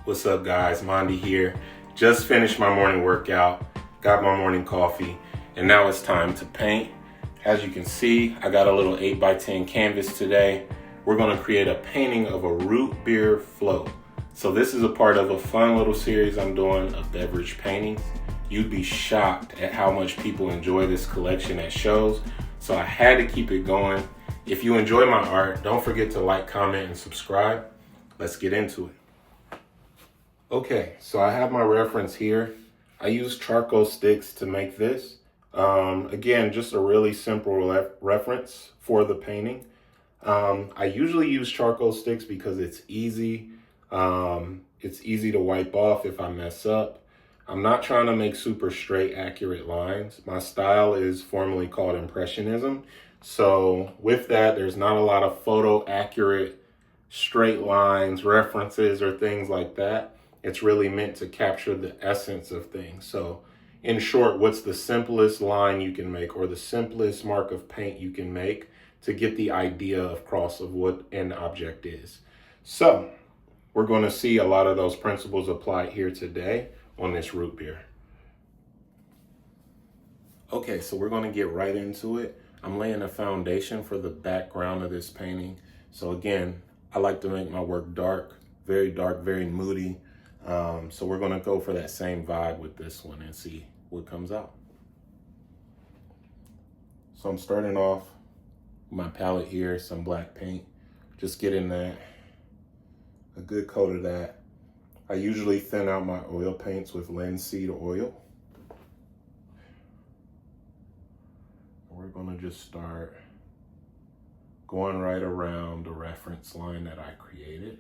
What's up, guys? Monde here. Just finished my morning workout, got my morning coffee, and now it's time to paint. As you can see, I got a little 8x10 canvas today. We're going to create a painting of a root beer float. So this is a part of a fun little series I'm doing of beverage paintings. You'd be shocked at how much people enjoy this collection at shows, so I had to keep it going. If you enjoy my art, don't forget to like, comment, and subscribe. Let's get into it. Okay, so I have my reference here. I used charcoal sticks to make this. Again, just a really simple reference for the painting. I usually use charcoal sticks because it's easy. It's easy to wipe off if I mess up. I'm not trying to make super straight, accurate lines. My style is formally called Impressionism. So with that, there's not a lot of photo accurate straight lines, references, or things like that. It's really meant to capture the essence of things. So in short, what's the simplest line you can make or the simplest mark of paint you can make to get the idea across of what an object is? So we're going to see a lot of those principles applied here today on this root beer. Okay, so we're going to get right into it. I'm laying a foundation for the background of this painting. So again, I like to make my work dark, very moody. So we're gonna go for that same vibe with this one and see what comes out. So I'm starting off with my palette here, some black paint, just getting that, a good coat of that. I usually thin out my oil paints with linseed oil. We're gonna just start going right around the reference line that I created.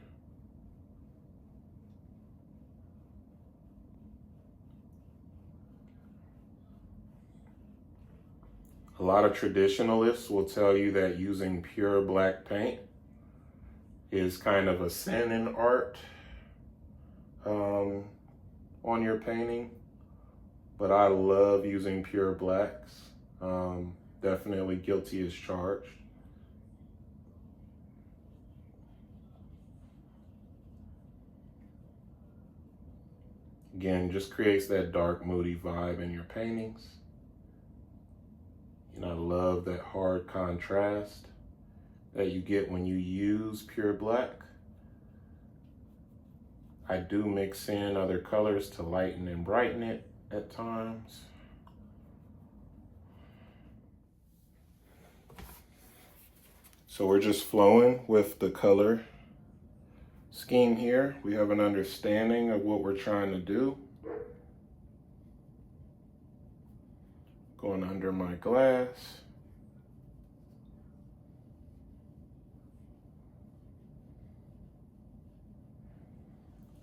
A lot of traditionalists will tell you that using pure black paint is kind of a sin in art on your painting, but I love using pure blacks. Definitely guilty as charged. Again, just creates that dark, moody vibe in your paintings. And I love that hard contrast that you get when you use pure black. I do mix in other colors to lighten and brighten it at times. So we're just flowing with the color scheme here. We have an understanding of what we're trying to do. Going under my glass.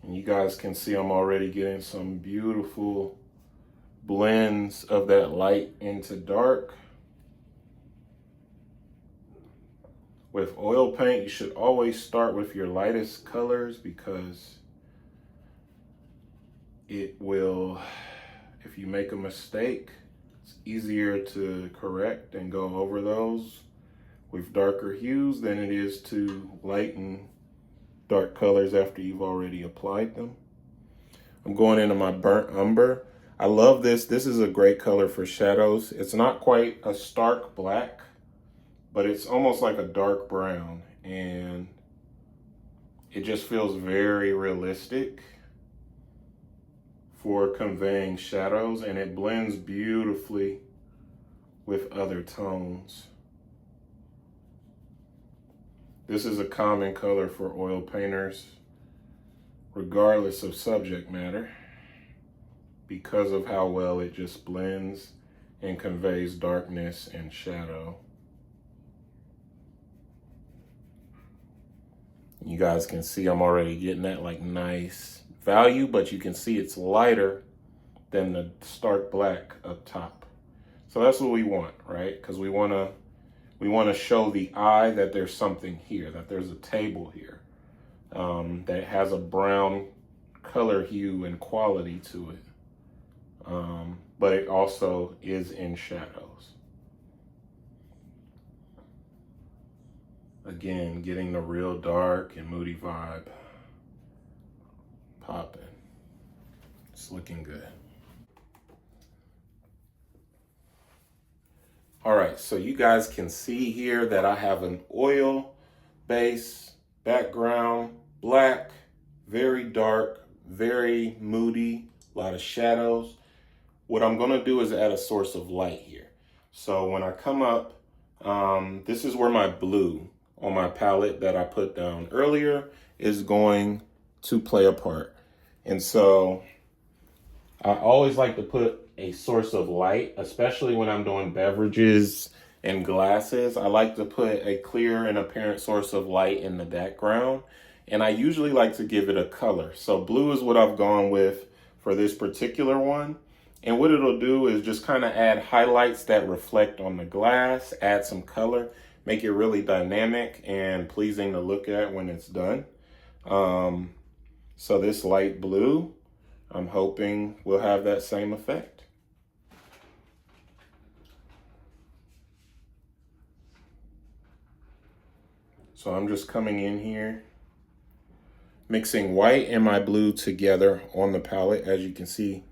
And you guys can see I'm already getting some beautiful blends of that light into dark. With oil paint, you should always start with your lightest colors because it will, if you make a mistake, it's easier to correct and go over those with darker hues than it is to lighten dark colors after you've already applied them. I'm going into my burnt umber. I love this. This is a great color for shadows. It's not quite a stark black, but it's almost like a dark brown, and it just feels very realistic for conveying shadows, and it blends beautifully with other tones. This is a common color for oil painters, regardless of subject matter, because of how well it just blends and conveys darkness and shadow. You guys can see I'm already getting that like nice value, but you can see it's lighter than the stark black up top. So that's what we want, right? Because we want to show the eye that there's something here, that there's a table here, that has a brown color hue and quality to it. But it also is in shadows. Again, getting the real dark and moody vibe. popping. It's looking good. All right, so you guys can see here that I have an oil base, background, black, very dark, very moody, a lot of shadows. What I'm gonna do is add a source of light here. So when I come up, this is where my blue on my palette that I put down earlier is going to play a part. And so I always like to put a source of light, especially when I'm doing beverages and glasses. I like to put a clear and apparent source of light in the background. And I usually like to give it a color. So blue is what I've gone with for this particular one. And what it'll do is just kind of add highlights that reflect on the glass, add some color, make it really dynamic and pleasing to look at when it's done. So this light blue, I'm hoping will have that same effect. So I'm just coming in here, mixing white and my blue together on the palette. As you can see,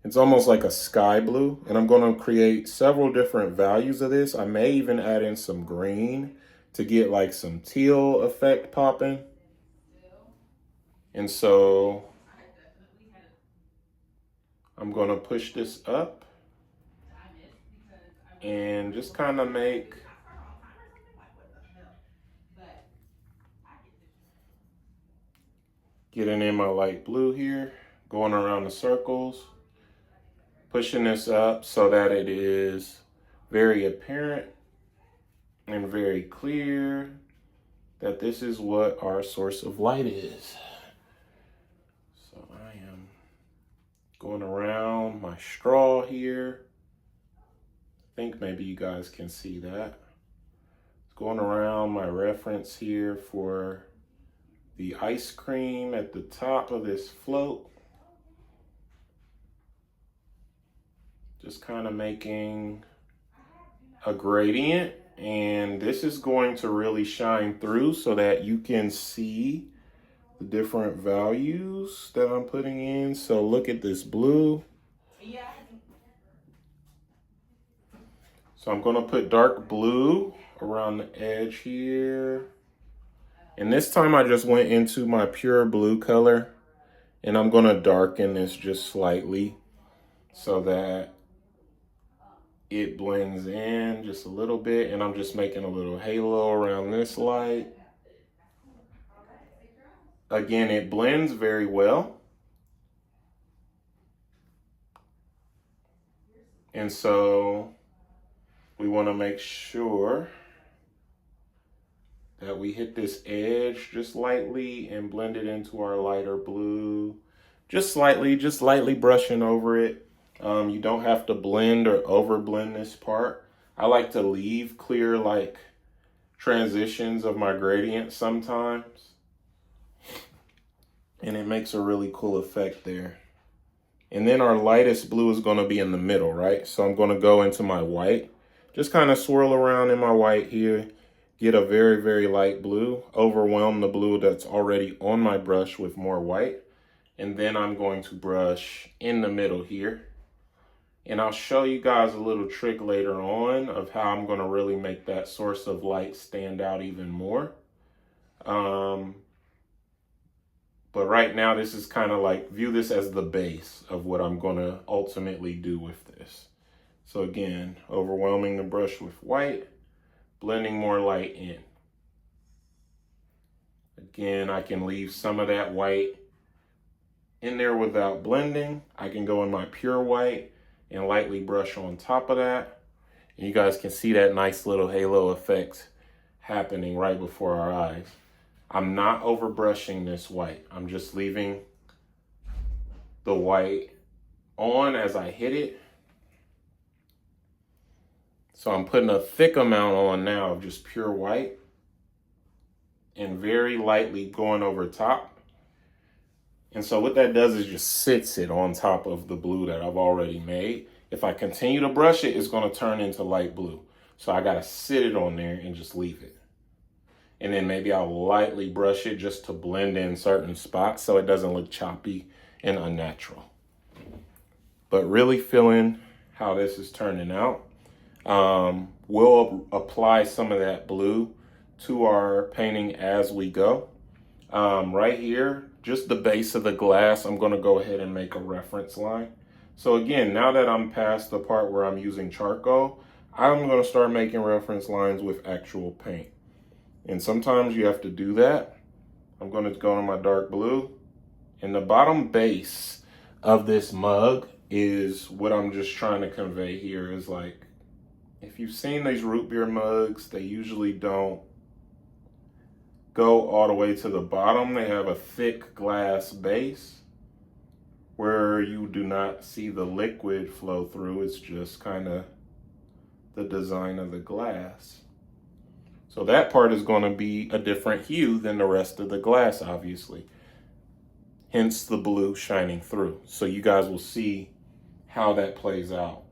it's almost like a sky blue, and I'm going to create several different values of this. I may even add in some green to get like some teal effect popping. And so I'm going to push this up and just kind of getting in my light blue here, going around the circles, pushing this up so that it is very apparent and very clear that this is what our source of light is. So I am going around my straw here. I think maybe you guys can see that. It's going around my reference here for the ice cream at the top of this float. Just kind of making a gradient, and this is going to really shine through so that you can see the different values that I'm putting in. So look at this blue. So I'm going to put dark blue around the edge here. And this time I just went into my pure blue color, and I'm going to darken this just slightly so that it blends in just a little bit. And I'm just making a little halo around this light. Again, it blends very well. And so we want to make sure that we hit this edge just lightly and blend it into our lighter blue. Just lightly brushing over it. You don't have to blend or over blend this part. I like to leave clear like transitions of my gradient sometimes. And it makes a really cool effect there. And then our lightest blue is going to be in the middle, right? So I'm going to go into my white. Just kind of swirl around in my white here. Get a very, very light blue. Overwhelm the blue that's already on my brush with more white. And then I'm going to brush in the middle here. And I'll show you guys a little trick later on of how I'm going to really make that source of light stand out even more. But right now, this is kind of like, view this as the base of what I'm going to ultimately do with this. So again, overwhelming the brush with white, blending more light in. Again, I can leave some of that white in there without blending. I can go in my pure white and lightly brush on top of that. And you guys can see that nice little halo effect happening right before our eyes. I'm not over brushing this white. I'm just leaving the white on as I hit it. So I'm putting a thick amount on now of just pure white and very lightly going over top. And so what that does is just sits it on top of the blue that I've already made. If I continue to brush it, it's going to turn into light blue. So I got to sit it on there and just leave it. and then maybe I'll lightly brush it just to blend in certain spots so it doesn't look choppy and unnatural. But really feeling how this is turning out. We'll apply some of that blue to our painting as we go. Right here, just the base of the glass, I'm going to go ahead and make a reference line. So again, now that I'm past the part where I'm using charcoal, I'm going to start making reference lines with actual paint. And sometimes you have to do that. I'm going to go to my dark blue. And the bottom base of this mug is what I'm just trying to convey here is like, if you've seen these root beer mugs, they usually don't go all the way to the bottom. They have a thick glass base where you do not see the liquid flow through. It's just kind of the design of the glass. So that part is going to be a different hue than the rest of the glass, obviously. Hence the blue shining through. So you guys will see how that plays out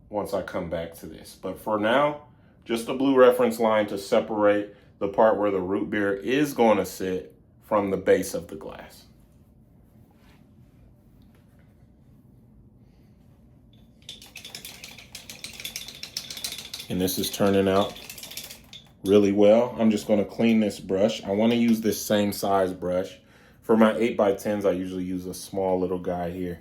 once I come back to this. But for now, just a blue reference line to separate the part where the root beer is going to sit from the base of the glass. And this is turning out really well. I'm just going to clean this brush. I want to use this same size brush. For my 8x10s, I usually use a small little guy here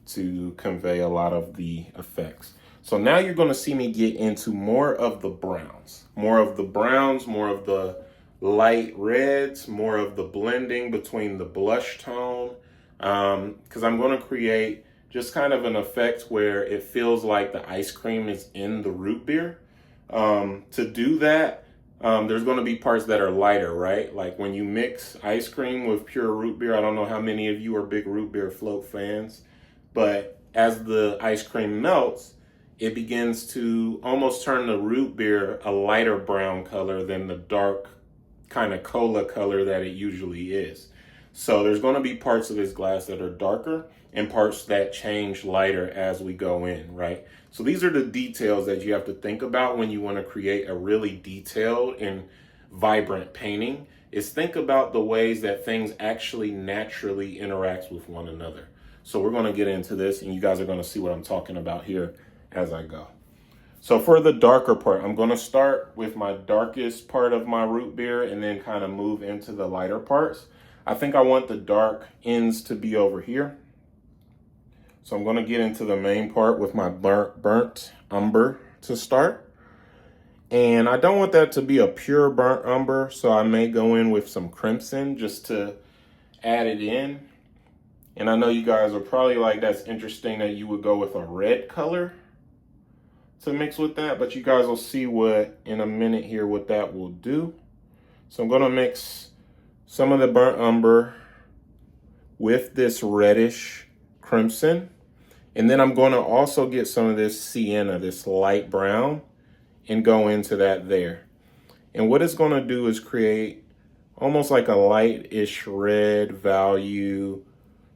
to convey a lot of the effects. So now you're going to see me get into more of the browns, more of the light reds, more of the blending between the blush tone, because I'm going to create just kind of an effect where it feels like the ice cream is in the root beer. To do that, there's going to be parts that are lighter, right? Like when you mix ice cream with pure root beer, I don't know how many of you are big root beer float fans, but as the ice cream melts, it begins to almost turn the root beer a lighter brown color than the dark kind of cola color that it usually is. So there's going to be parts of this glass that are darker and parts that change lighter as we go in, right? So these are the details that you have to think about when you want to create a really detailed and vibrant painting, is think about the ways that things actually naturally interact with one another. So we're going to get into this and you guys are going to see what I'm talking about here as I go. So for the darker part, I'm going to start with my darkest part of my root beer and then kind of move into the lighter parts. I think I want the dark ends to be over here. So I'm going to get into the main part with my burnt umber to start. And I don't want that to be a pure burnt umber, so I may go in with some crimson just to add it in. And I know you guys are probably like, that's interesting that you would go with a red color to mix with that, but you guys will see what in a minute here what that will do. So I'm going to mix some of the burnt umber with this reddish crimson, and then I'm going to also get some of this sienna, this light brown, and go into that there. And what it's going to do is create almost like a light-ish red value.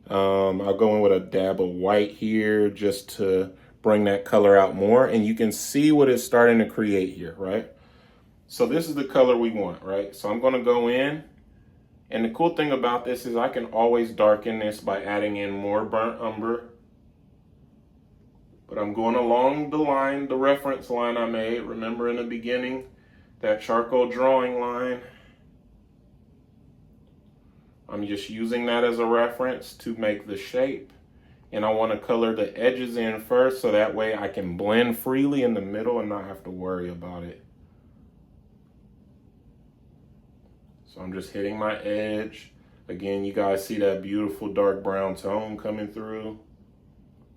I'll go in with a dab of white here just to bring that color out more, and you can see what it's starting to create here, right? So this is the color we want, right? So I'm going to go in, and the cool thing about this is I can always darken this by adding in more burnt umber. But I'm going along the line, the reference line I made. Remember in the beginning, that charcoal drawing line. I'm just using that as a reference to make the shape. And I want to color the edges in first so that way I can blend freely in the middle and not have to worry about it. So I'm just hitting my edge. Again, you guys see that beautiful dark brown tone coming through.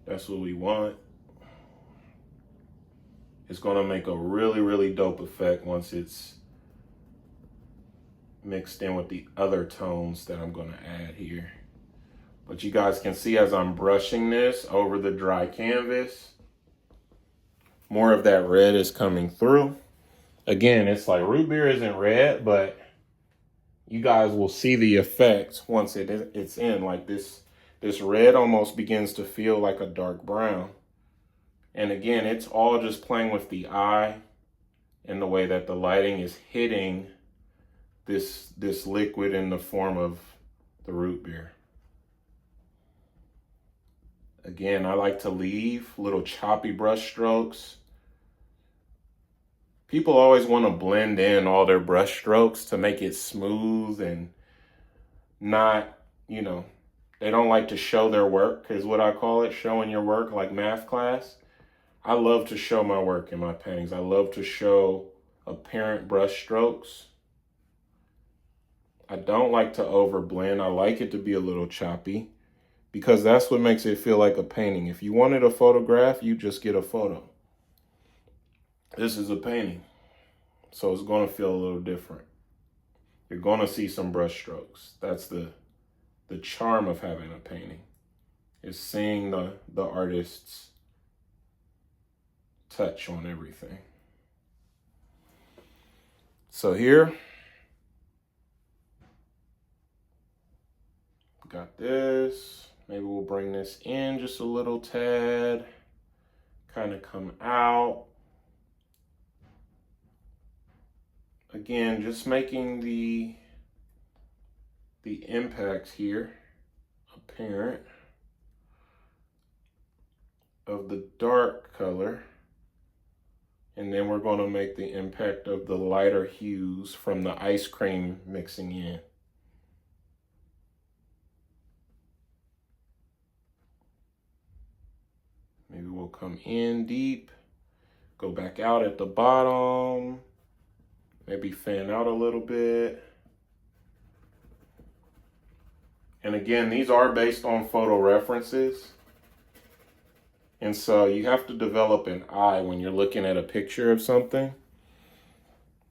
That's what we want. It's going to make a really, really dope effect once it's mixed in with the other tones that I'm going to add here. But you guys can see as I'm brushing this over the dry canvas, more of that red is coming through. Again, it's like root beer isn't red, but you guys will see the effect once it's in. Like this red almost begins to feel like a dark brown. And again, it's all just playing with the eye and the way that the lighting is hitting this liquid in the form of the root beer. Again, I like to leave little choppy brush strokes. People always want to blend in all their brush strokes to make it smooth and not, they don't like to show their work, is what I call it, showing your work, like math class. I love to show my work in my paintings. I love to show apparent brush strokes. I don't like to over blend. I like it to be a little choppy because that's what makes it feel like a painting. If you wanted a photograph, you just get a photo. This is a painting, so it's going to feel a little different. You're going to see some brush strokes. That's the charm of having a painting, is seeing the artist's touch on everything. So here, got this. Maybe we'll bring this in just a little tad, kind of come out. Again, just making the impacts here apparent of the dark color. And then we're going to make the impact of the lighter hues from the ice cream mixing in. Maybe we'll come in deep, go back out at the bottom, maybe fan out a little bit. And again, these are based on photo references. And so you have to develop an eye when you're looking at a picture of something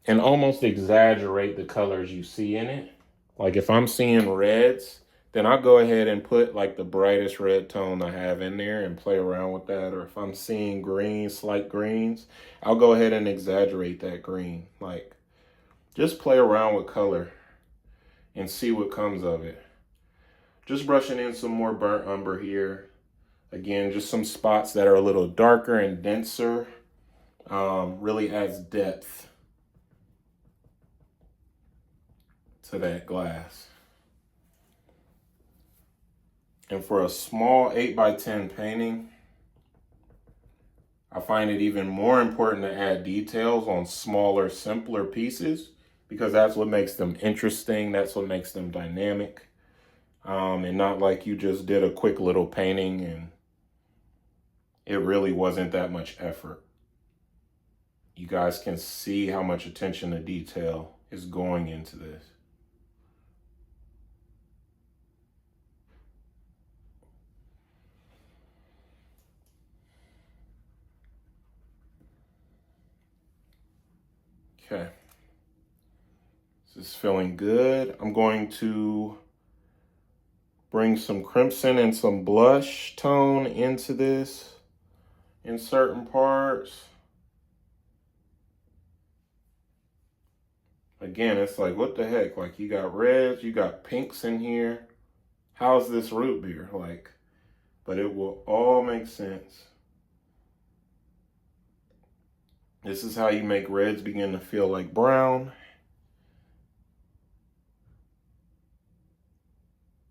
and almost exaggerate the colors you see in it. Like if I'm seeing reds, then I'll go ahead and put like the brightest red tone I have in there and play around with that. Or if I'm seeing greens, slight greens, I'll go ahead and exaggerate that green. Like just play around with color and see what comes of it. Just brushing in some more burnt umber here. Again, just some spots that are a little darker and denser. Really adds depth to that glass. And for a small 8x10 painting, I find it even more important to add details on smaller, simpler pieces because that's what makes them interesting. That's what makes them dynamic. And not like you just did a quick little painting and it really wasn't that much effort. You guys can see how much attention to detail is going into this. Okay. This is feeling good. I'm going to bring some crimson and some blush tone into this in certain parts. Again, it's like, what the heck? Like you got reds, you got pinks in here. How's this root beer? Like, but it will all make sense. This is how you make reds begin to feel like brown.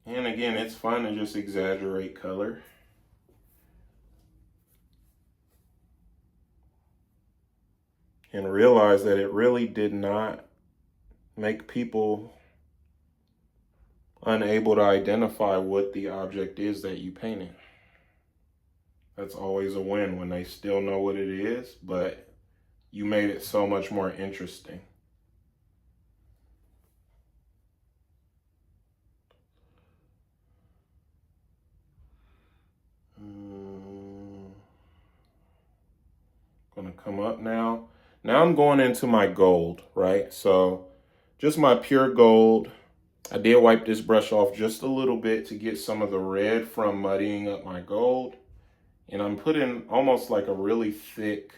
And again, it's fun to just exaggerate color. And realize that it really did not make people unable to identify what the object is that you painted. That's always a win when they still know what it is, but you made it so much more interesting. Gonna come up now. Now I'm going into my gold, right? So just my pure gold. I did wipe this brush off just a little bit to get some of the red from muddying up my gold. And I'm putting almost like a really thick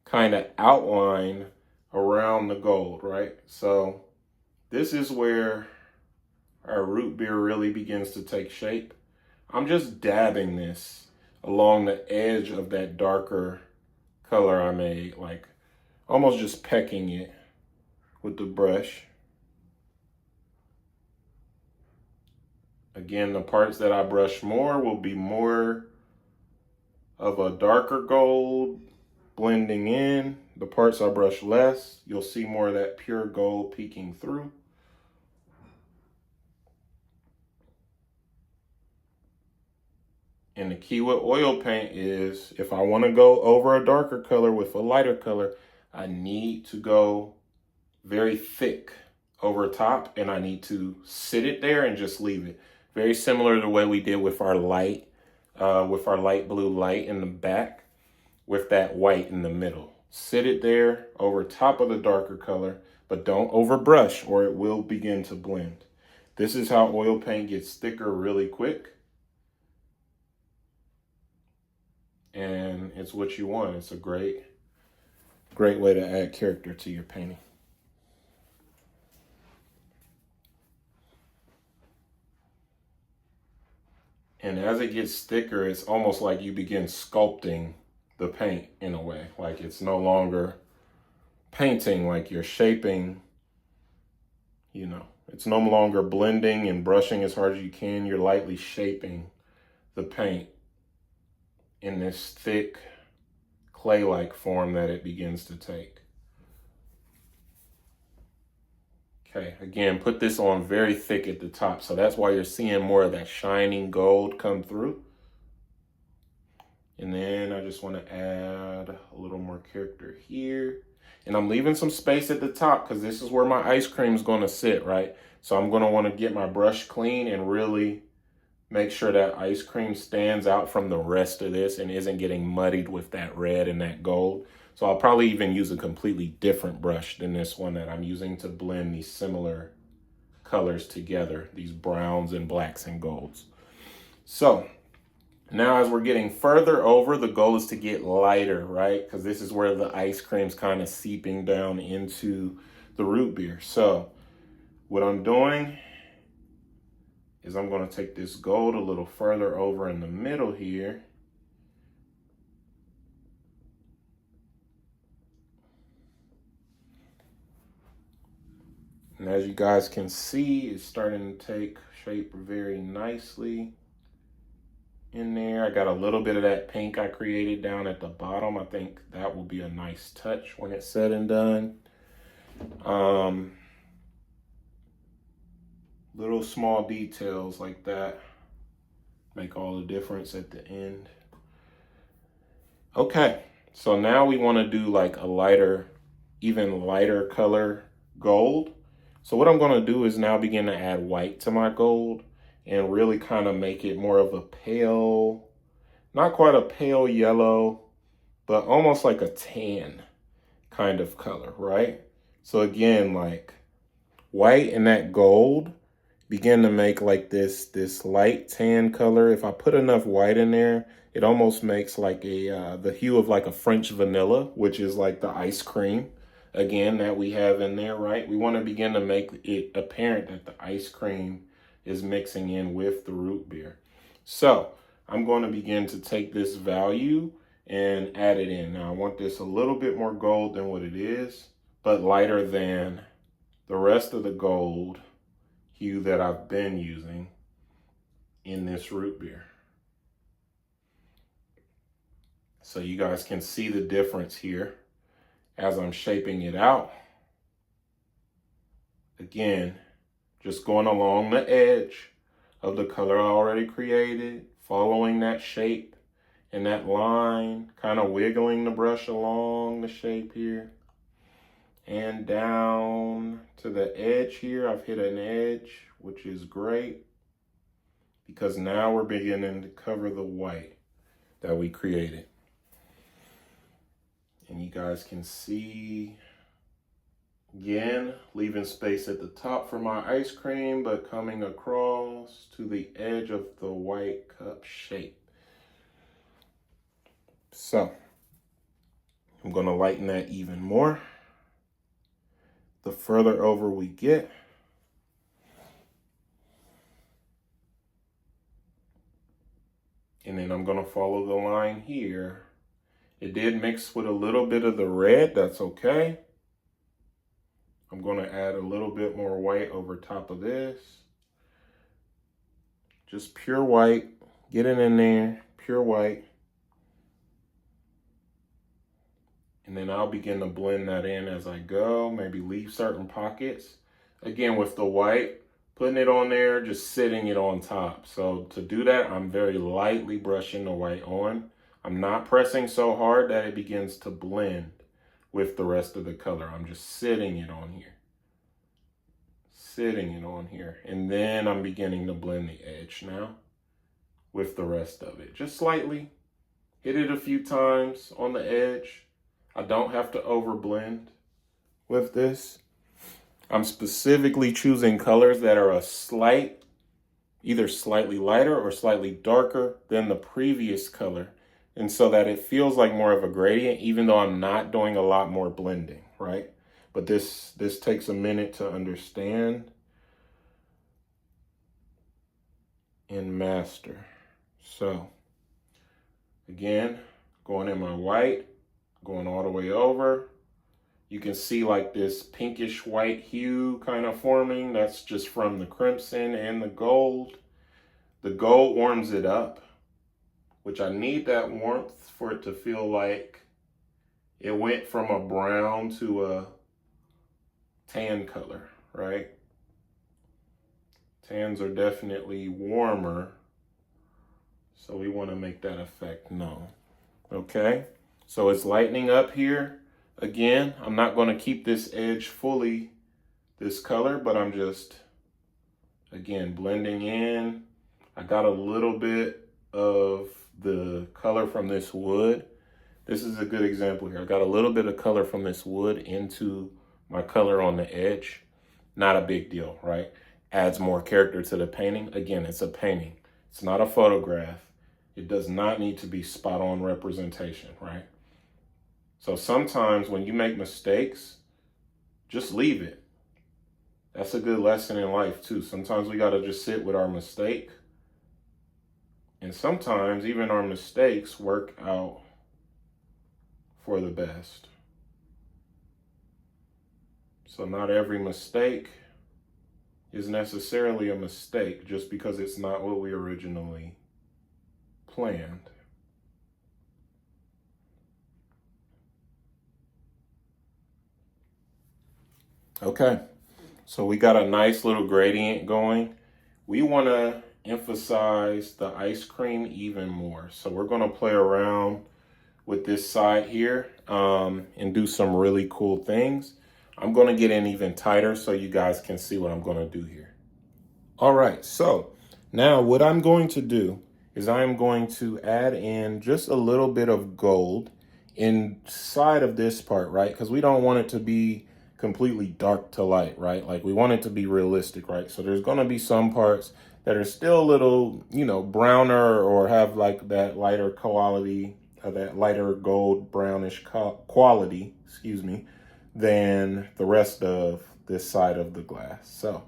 kind of outline around the gold, right? So this is where our root beer really begins to take shape. I'm just dabbing this along the edge of that darker color I made, like almost just pecking it with the brush. Again, the parts that I brush more will be more of a darker gold blending in. The parts I brush less, you'll see more of that pure gold peeking through. And the key with oil paint is if I want to go over a darker color with a lighter color, I need to go very thick over top, and I need to sit it there and just leave it. Very similar to the way we did with our light blue light in the back with that white in the middle. Sit it there over top of the darker color, but don't overbrush or it will begin to blend. This is how oil paint gets thicker really quick. And it's what you want. It's a great way to add character to your painting. And as it gets thicker, it's almost like you begin sculpting the paint in a way. Like it's no longer painting, like you're shaping, you know. It's no longer blending and brushing as hard as you can. You're lightly shaping the paint in this thick clay-like form that it begins to take. Okay, again, put this on very thick at the top. So that's why you're seeing more of that shining gold come through. And then I just want to add a little more character here. And I'm leaving some space at the top because this is where my ice cream is going to sit, right? So I'm going to want to get my brush clean and really make sure that ice cream stands out from the rest of this and isn't getting muddied with that red and that gold. So I'll probably even use a completely different brush than this one that I'm using to blend these similar colors together, these browns and blacks and golds. So now as we're getting further over, the goal is to get lighter, right? Because this is where the ice cream's kind of seeping down into the root beer. So what I'm doing is I'm going to take this gold a little further over in the middle here. And as you guys can see, it's starting to take shape very nicely in there. I got a little bit of that pink I created down at the bottom. I think that will be a nice touch when it's said and done. Little small details like that make all the difference at the end. Okay, so now we want to do like a lighter, even lighter color gold. So what I'm going to do is now begin to add white to my gold and really kind of make it more of a pale, not quite a pale yellow, but almost like a tan kind of color, right? So again, like white and that gold begin to make like this light tan color. If I put enough white in there, it almost makes like the hue of like a French vanilla, which is like the ice cream, again, that we have in there, right? We want to begin to make it apparent that the ice cream is mixing in with the root beer. So I'm going to begin to take this value and add it in. Now I want this a little bit more gold than what it is, but lighter than the rest of the gold hue that I've been using in this root beer. So you guys can see the difference here as I'm shaping it out. Again, just going along the edge of the color I already created, following that shape and that line, kind of wiggling the brush along the shape here and down to the edge here. I've hit an edge, which is great because now we're beginning to cover the white that we created. And you guys can see, again, leaving space at the top for my ice cream, but coming across to the edge of the white cup shape. So I'm going to lighten that even more the further over we get. And then I'm going to follow the line here. It did mix with a little bit of the red, that's okay. I'm going to add a little bit more white over top of this. Just pure white. Get it in there, pure white. And then I'll begin to blend that in as I go, maybe leave certain pockets. Again, with the white, putting it on there, just sitting it on top. So to do that, I'm very lightly brushing the white on. I'm not pressing so hard that it begins to blend with the rest of the color. I'm just sitting it on here. Sitting it on here. And then I'm beginning to blend the edge now with the rest of it. Just slightly. Hit it a few times on the edge. I don't have to overblend with this. I'm specifically choosing colors that are either slightly lighter or slightly darker than the previous color. And so that it feels like more of a gradient, even though I'm not doing a lot more blending, right? But this takes a minute to understand and master. So again, going in my white, going all the way over. You can see like this pinkish white hue kind of forming. That's just from the crimson and the gold. The gold warms it up, which I need that warmth for it to feel like it went from a brown to a tan color, right? Tans are definitely warmer, so we want to make that effect known. Okay, so it's lightening up here. Again, I'm not going to keep this edge fully this color, but I'm just, again, blending in. I got a little bit of the color from this wood. This is a good example here. I got a little bit of color from this wood into my color on the edge. Not a big deal, right? Adds more character to the painting. Again, it's a painting. It's not a photograph. It does not need to be spot on representation, right? So sometimes when you make mistakes, just leave it. That's a good lesson in life too. Sometimes we got to just sit with our mistake. And sometimes even our mistakes work out for the best. So not every mistake is necessarily a mistake just because it's not what we originally planned. Okay, so we got a nice little gradient going. We want to emphasize the ice cream even more. So we're going to play around with this side here and do some really cool things. I'm going to get in even tighter so you guys can see what I'm going to do here. All right, so now what I'm going to do is I'm going to add in just a little bit of gold inside of this part, right? Because we don't want it to be completely dark to light, right? Like we want it to be realistic, right? So there's going to be some parts that are still a little, browner or have like that lighter quality, that lighter gold brownish quality, than the rest of this side of the glass. So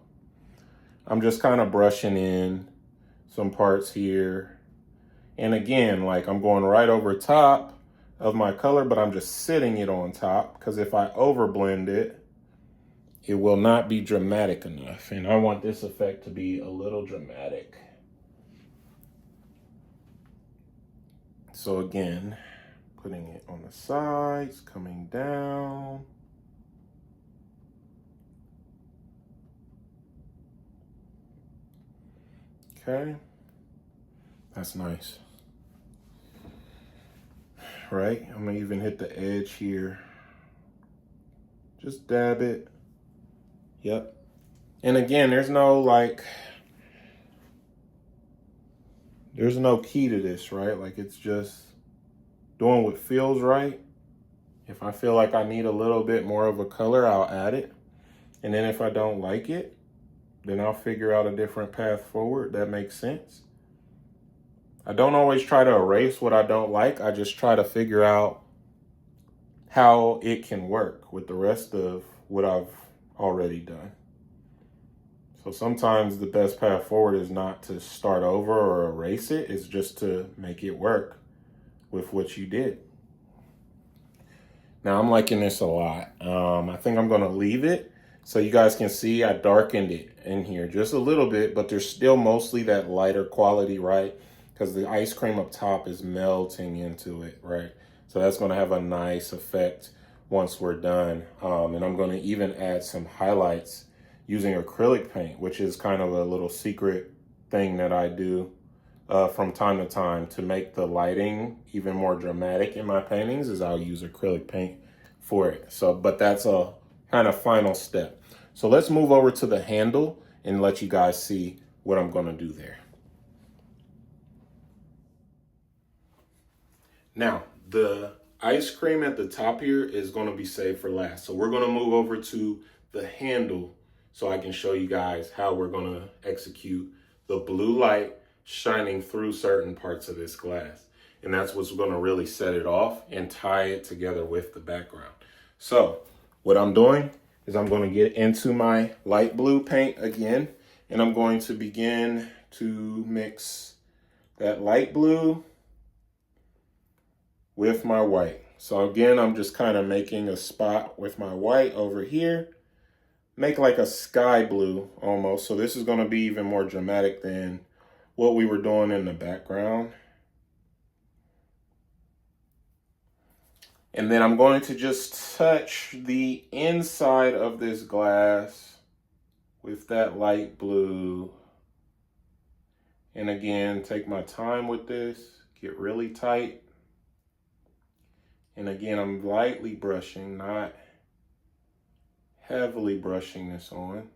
I'm just kind of brushing in some parts here. And again, like I'm going right over top of my color, but I'm just sitting it on top because if I overblend it, it will not be dramatic enough. And I want this effect to be a little dramatic. So again, putting it on the sides, coming down. Okay, that's nice. Right, I'm gonna even hit the edge here. Just dab it. Yep. And again, there's no key to this, right? Like it's just doing what feels right. If I feel like I need a little bit more of a color, I'll add it. And then if I don't like it, then I'll figure out a different path forward. That makes sense. I don't always try to erase what I don't like. I just try to figure out how it can work with the rest of what I've already done. So sometimes the best path forward is not to start over or erase it. It's just to make it work with what you did. Now I'm liking this a lot. I think I'm going to leave it So you guys can see I darkened it in here just a little bit, but there's still mostly that lighter quality, right? Because the ice cream up top is melting into it, right? So that's going to have a nice effect once we're done. And I'm going to even add some highlights using acrylic paint, which is kind of a little secret thing that I do from time to time to make the lighting even more dramatic in my paintings, is I'll use acrylic paint for it. So, but that's a kind of final step. So let's move over to the handle and let you guys see what I'm going to do there. Now, the ice cream at the top here is going to be saved for last. So we're going to move over to the handle so I can show you guys how we're going to execute the blue light shining through certain parts of this glass. And that's what's going to really set it off and tie it together with the background. So what I'm doing is I'm going to get into my light blue paint again, and I'm going to begin to mix that light blue with my white. So again, I'm just kind of making a spot with my white over here, make like a sky blue almost. So this is going to be even more dramatic than what we were doing in the background. And then I'm going to just touch the inside of this glass with that light blue. And again, take my time with this, get really tight. And again, I'm lightly brushing, not heavily brushing this on.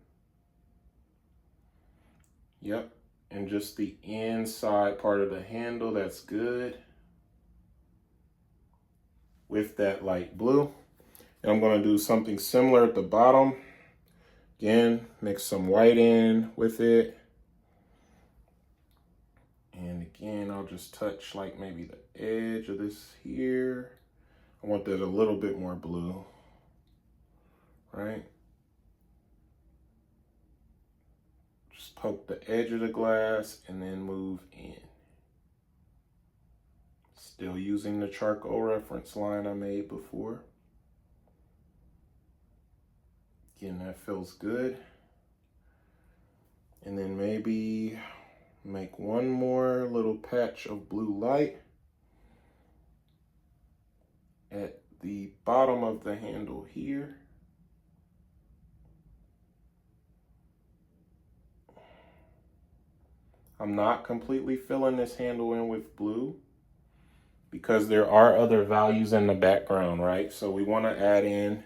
Yep, and just the inside part of the handle, that's good. With that light blue. And I'm going to do something similar at the bottom. Again, mix some white in with it. And again, I'll just touch like maybe the edge of this here. I want that a little bit more blue, right? Just poke the edge of the glass and then move in. Still using the charcoal reference line I made before. Again, that feels good. And then maybe make one more little patch of blue light at the bottom of the handle here. I'm not completely filling this handle in with blue because there are other values in the background, right? So we want to add in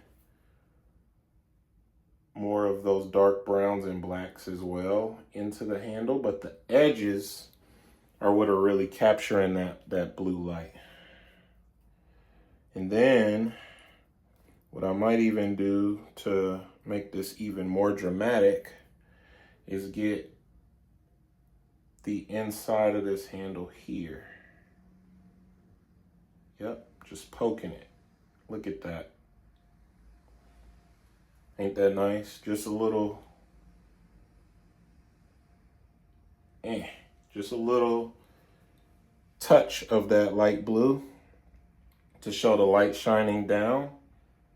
more of those dark browns and blacks as well into the handle, but the edges are what are really capturing that blue light. And then what I might even do to make this even more dramatic is get the inside of this handle here. Yep, just poking it. Look at that. Ain't that nice? Just a little, just a little touch of that light blue to show the light shining down.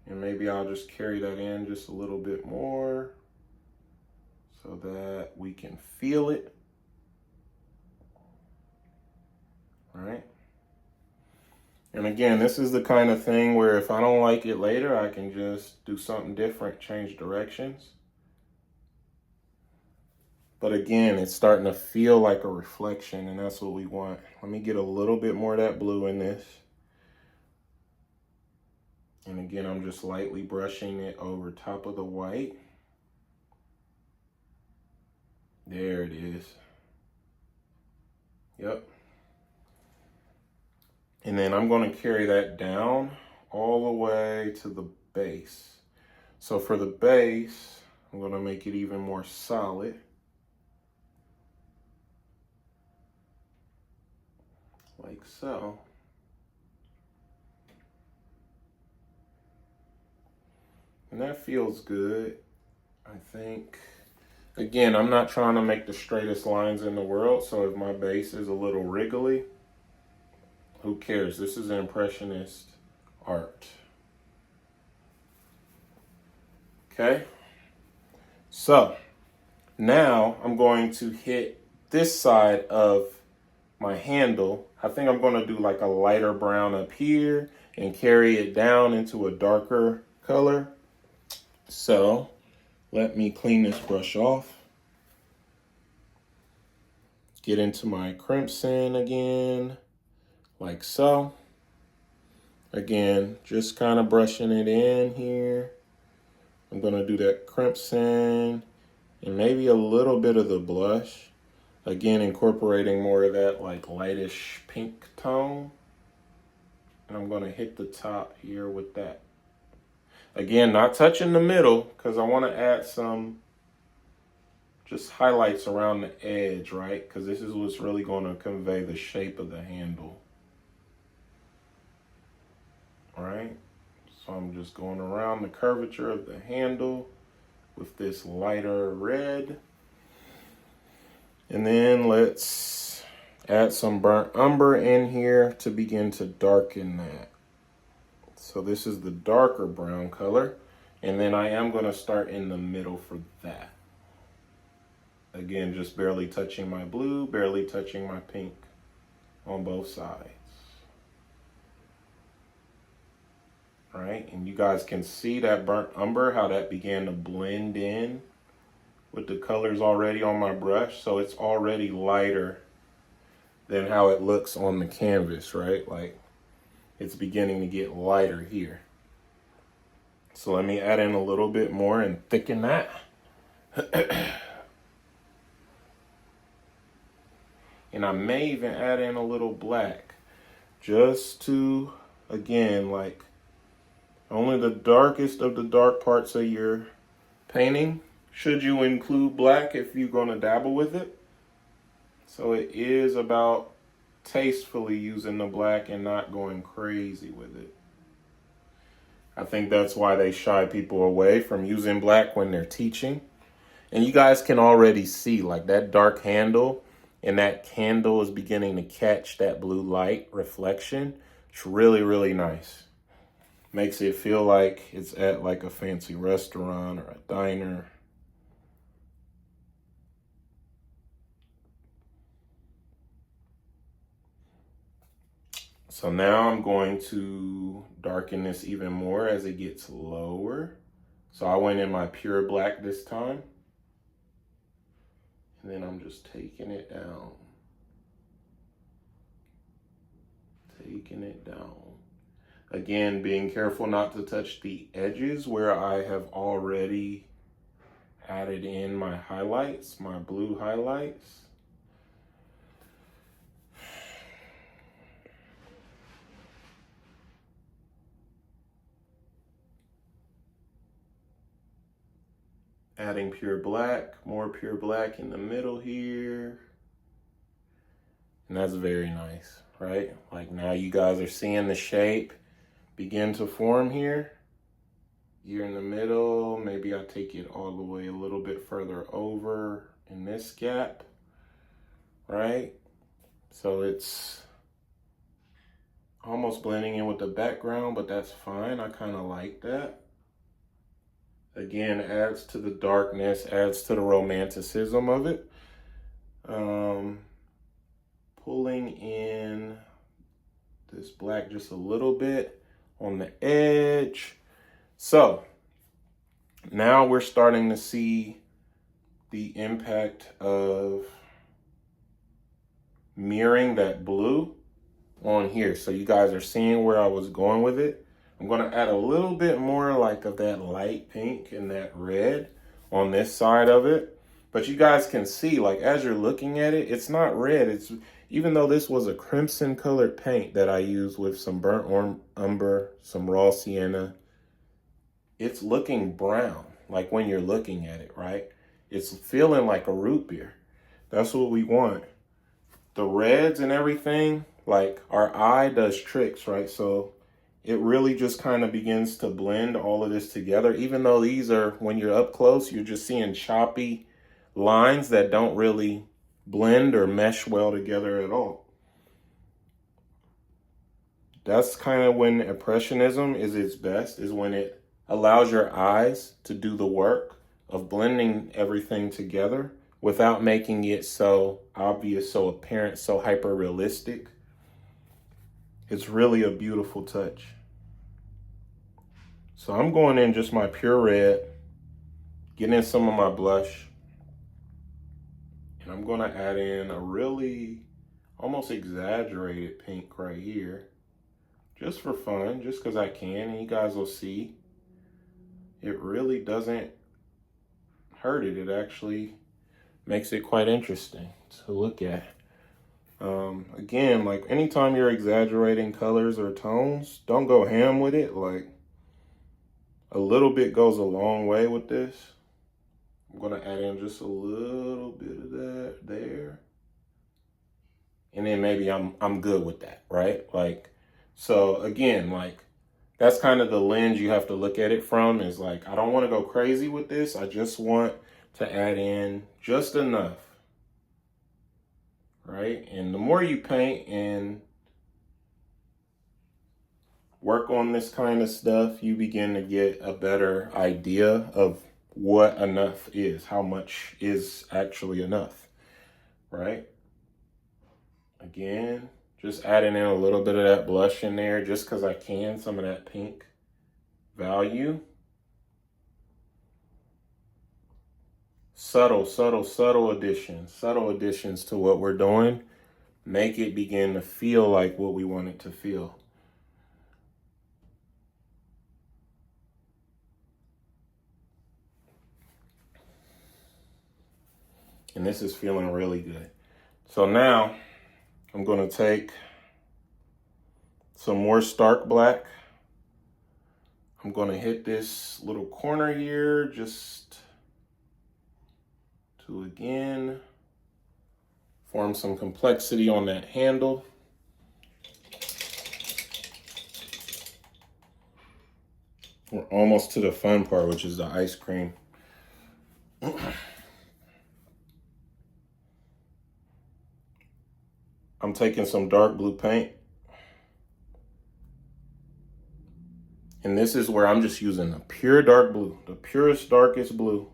And maybe I'll just carry that in just a little bit more so that we can feel it. All right. And again, this is the kind of thing where if I don't like it later, I can just do something different, change directions. But again, it's starting to feel like a reflection, and that's what we want. Let me get a little bit more of that blue in this. And again, I'm just lightly brushing it over top of the white. There it is. Yep. And then I'm going to carry that down all the way to the base. So for the base, I'm going to make it even more solid. Like so. And that feels good, I think. Again, I'm not trying to make the straightest lines in the world, so if my base is a little wriggly, who cares? This is impressionist art. Okay? So now I'm going to hit this side of my handle. I think I'm going to do like a lighter brown up here and carry it down into a darker color. So let me clean this brush off. Get into my crimson again, like so. Again, just kind of brushing it in here. I'm going to do that crimson and maybe a little bit of the blush. Again, incorporating more of that like lightish pink tone. And I'm going to hit the top here with that. Again, not touching the middle because I want to add some just highlights around the edge, right? Because this is what's really going to convey the shape of the handle. All right. So I'm just going around the curvature of the handle with this lighter red. And then let's add some burnt umber in here to begin to darken that. So this is the darker brown color. And then I am going to start in the middle for that. Again, just barely touching my blue, barely touching my pink on both sides. All right, and you guys can see that burnt umber, how that began to blend in with the colors already on my brush. So it's already lighter than how it looks on the canvas, right? Like it's beginning to get lighter here. So let me add in a little bit more and thicken that. And I may even add in a little black just to, again, like only the darkest of the dark parts of your painting should you include black if you're going to dabble with it. So it is about tastefully using the black and not going crazy with it. I think that's why they shy people away from using black when they're teaching. And you guys can already see like that dark handle and that candle is beginning to catch that blue light reflection. It's really, really nice. Makes it feel like it's at like a fancy restaurant or a diner. So now I'm going to darken this even more as it gets lower. So I went in my pure black this time. And then I'm just taking it down. Taking it down. Again, being careful not to touch the edges where I have already added in my highlights, my blue highlights. Adding pure black, more pure black in the middle here. And that's very nice, right? Like now you guys are seeing the shape begin to form here. Here in the middle, maybe I take it all the way a little bit further over in this gap, right? So it's almost blending in with the background, but that's fine. I kind of like that. Again, adds to the darkness, adds to the romanticism of it. Pulling in this black just a little bit on the edge. So now we're starting to see the impact of mirroring that blue on here. So you guys are seeing where I was going with it. I'm going to add a little bit more like of that light pink and that red on this side of it. But you guys can see, like, as you're looking at it, it's not red. It's, even though this was a crimson colored paint that I used with some burnt umber, some raw sienna, it's looking brown, like when you're looking at it, right? It's feeling like a root beer. That's what we want. The reds and everything, like our eye does tricks, right? So it really just kind of begins to blend all of this together. Even though these are, when you're up close, you're just seeing choppy lines that don't really blend or mesh well together at all. That's kind of when Impressionism is its best, is when it allows your eyes to do the work of blending everything together without making it so obvious, so apparent, so hyper realistic. It's really a beautiful touch. So I'm going in just my pure red, getting in some of my blush, and I'm gonna add in a really almost exaggerated pink right here, just for fun, just because I can, and you guys will see it really doesn't hurt it. It actually makes it quite interesting to look at. Again, like anytime you're exaggerating colors or tones, don't go ham with it. Like a little bit goes a long way with this. I'm gonna add in just a little bit of that there. And then maybe I'm good with that, right? Like, so again, like that's kind of the lens you have to look at it from, is like, I don't want to go crazy with this. I just want to add in just enough, right? And the more you paint and work on this kind of stuff, you begin to get a better idea of what enough is, how much is actually enough, right? Again, just adding in a little bit of that blush in there just because I can, some of that pink value. Subtle, subtle, subtle additions to what we're doing make it begin to feel like what we want it to feel. And this is feeling really good. So now I'm going to take some more stark black. I'm going to hit this little corner here just to, again, form some complexity on that handle. We're almost to the fun part, which is the ice cream. I'm taking some dark blue paint. And this is where I'm just using a pure dark blue, the purest, darkest blue.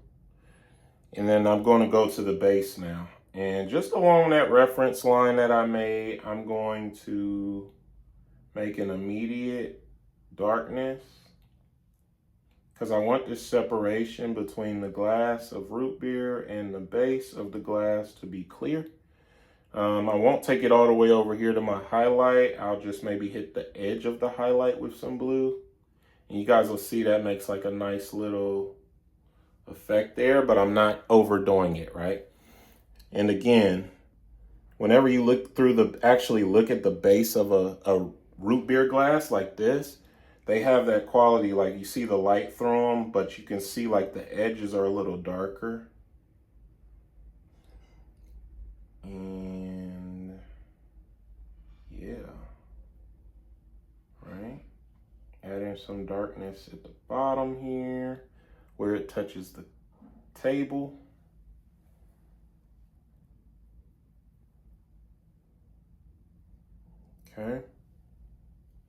And then I'm going to go to the base now. And just along that reference line that I made, I'm going to make an immediate darkness, because I want this separation between the glass of root beer and the base of the glass to be clear. I won't take it all the way over here to my highlight. I'll just maybe hit the edge of the highlight with some blue. And you guys will see that makes like a nice little effect there, but I'm not overdoing it, right? And again, whenever you look through actually look at the base of a root beer glass like this, they have that quality, like you see the light through them, but you can see like the edges are a little darker. And yeah, right? Add in some darkness at the bottom here where it touches the table. Okay.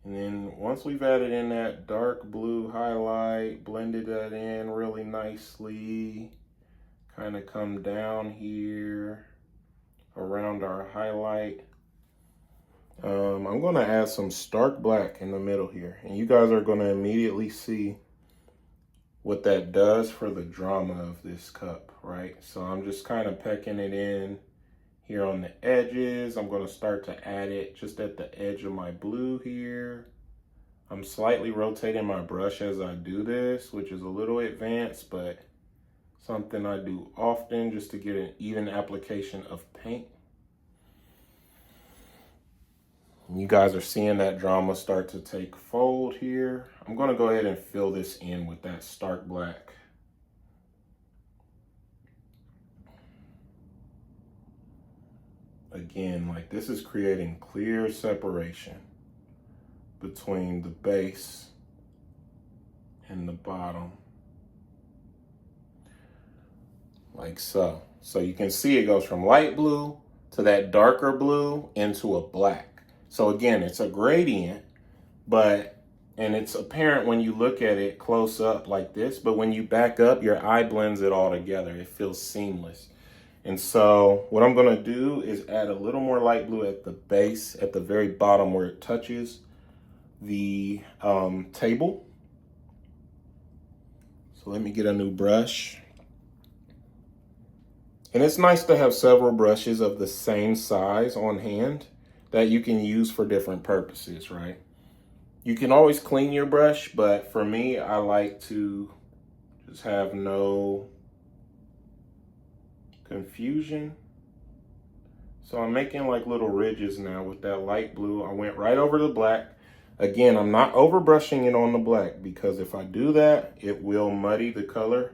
And then once we've added in that dark blue highlight, blended that in really nicely, kind of come down here around our highlight. I'm going to add some stark black in the middle here, and you guys are going to immediately see what that does for the drama of this cup, right? So I'm just kind of pecking it in here on the edges. I'm going to start to add it just at the edge of my blue here. I'm slightly rotating my brush as I do this, which is a little advanced, but something I do often just to get an even application of paint. You guys are seeing that drama start to take fold here. I'm going to go ahead and fill this in with that stark black. Again, like this is creating clear separation between the base and the bottom. Like so. So you can see it goes from light blue to that darker blue into a black. So again, it's a gradient, but And it's apparent when you look at it close up like this, but when you back up, your eye blends it all together. It feels seamless. And so what I'm gonna do is add a little more light blue at the base, at the very bottom where it touches the table. So let me get a new brush. And it's nice to have several brushes of the same size on hand that you can use for different purposes, right? You can always clean your brush, but for me, I like to just have no confusion. So I'm making like little ridges now with that light blue. I went right over the black. Again, I'm not over brushing it on the black because if I do that, it will muddy the color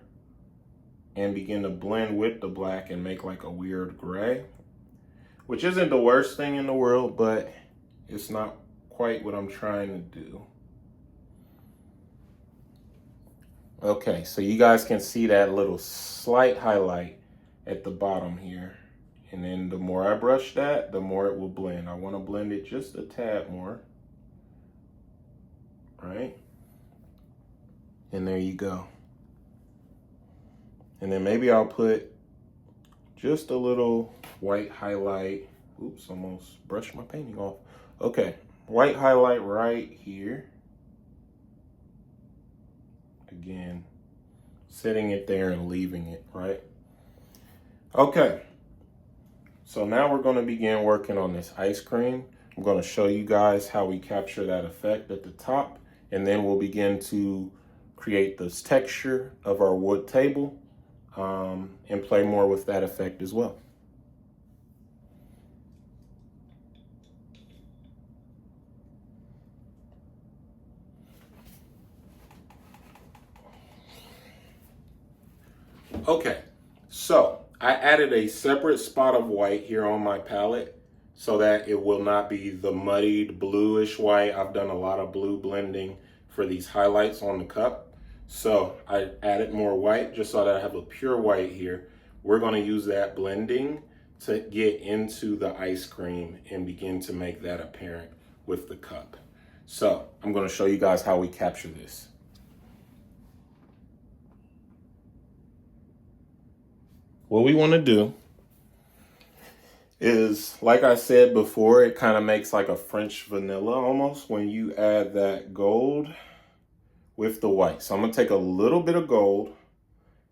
and begin to blend with the black and make like a weird gray, which isn't the worst thing in the world, but it's not quite what I'm trying to do. Okay, so you guys can see that little slight highlight at the bottom here. And then the more I brush that, the more it will blend. I want to blend it just a tad more. Right? And there you go. And then maybe I'll put just a little white highlight. Oops, almost brushed my painting off. Okay, white highlight right here. Again, setting it there and leaving it, right? Okay, so now we're gonna begin working on this ice cream. I'm gonna show you guys how we capture that effect at the top, and then we'll begin to create this texture of our wood table and play more with that effect as well. Okay, so I added a separate spot of white here on my palette so that it will not be the muddied bluish white. I've done a lot of blue blending for these highlights on the cup. So I added more white just so that I have a pure white here. We're gonna use that blending to get into the ice cream and begin to make that apparent with the cup. So I'm gonna show you guys how we capture this. What we want to do is, like I said before, it kind of makes like a French vanilla almost when you add that gold with the white. So I'm going to take a little bit of gold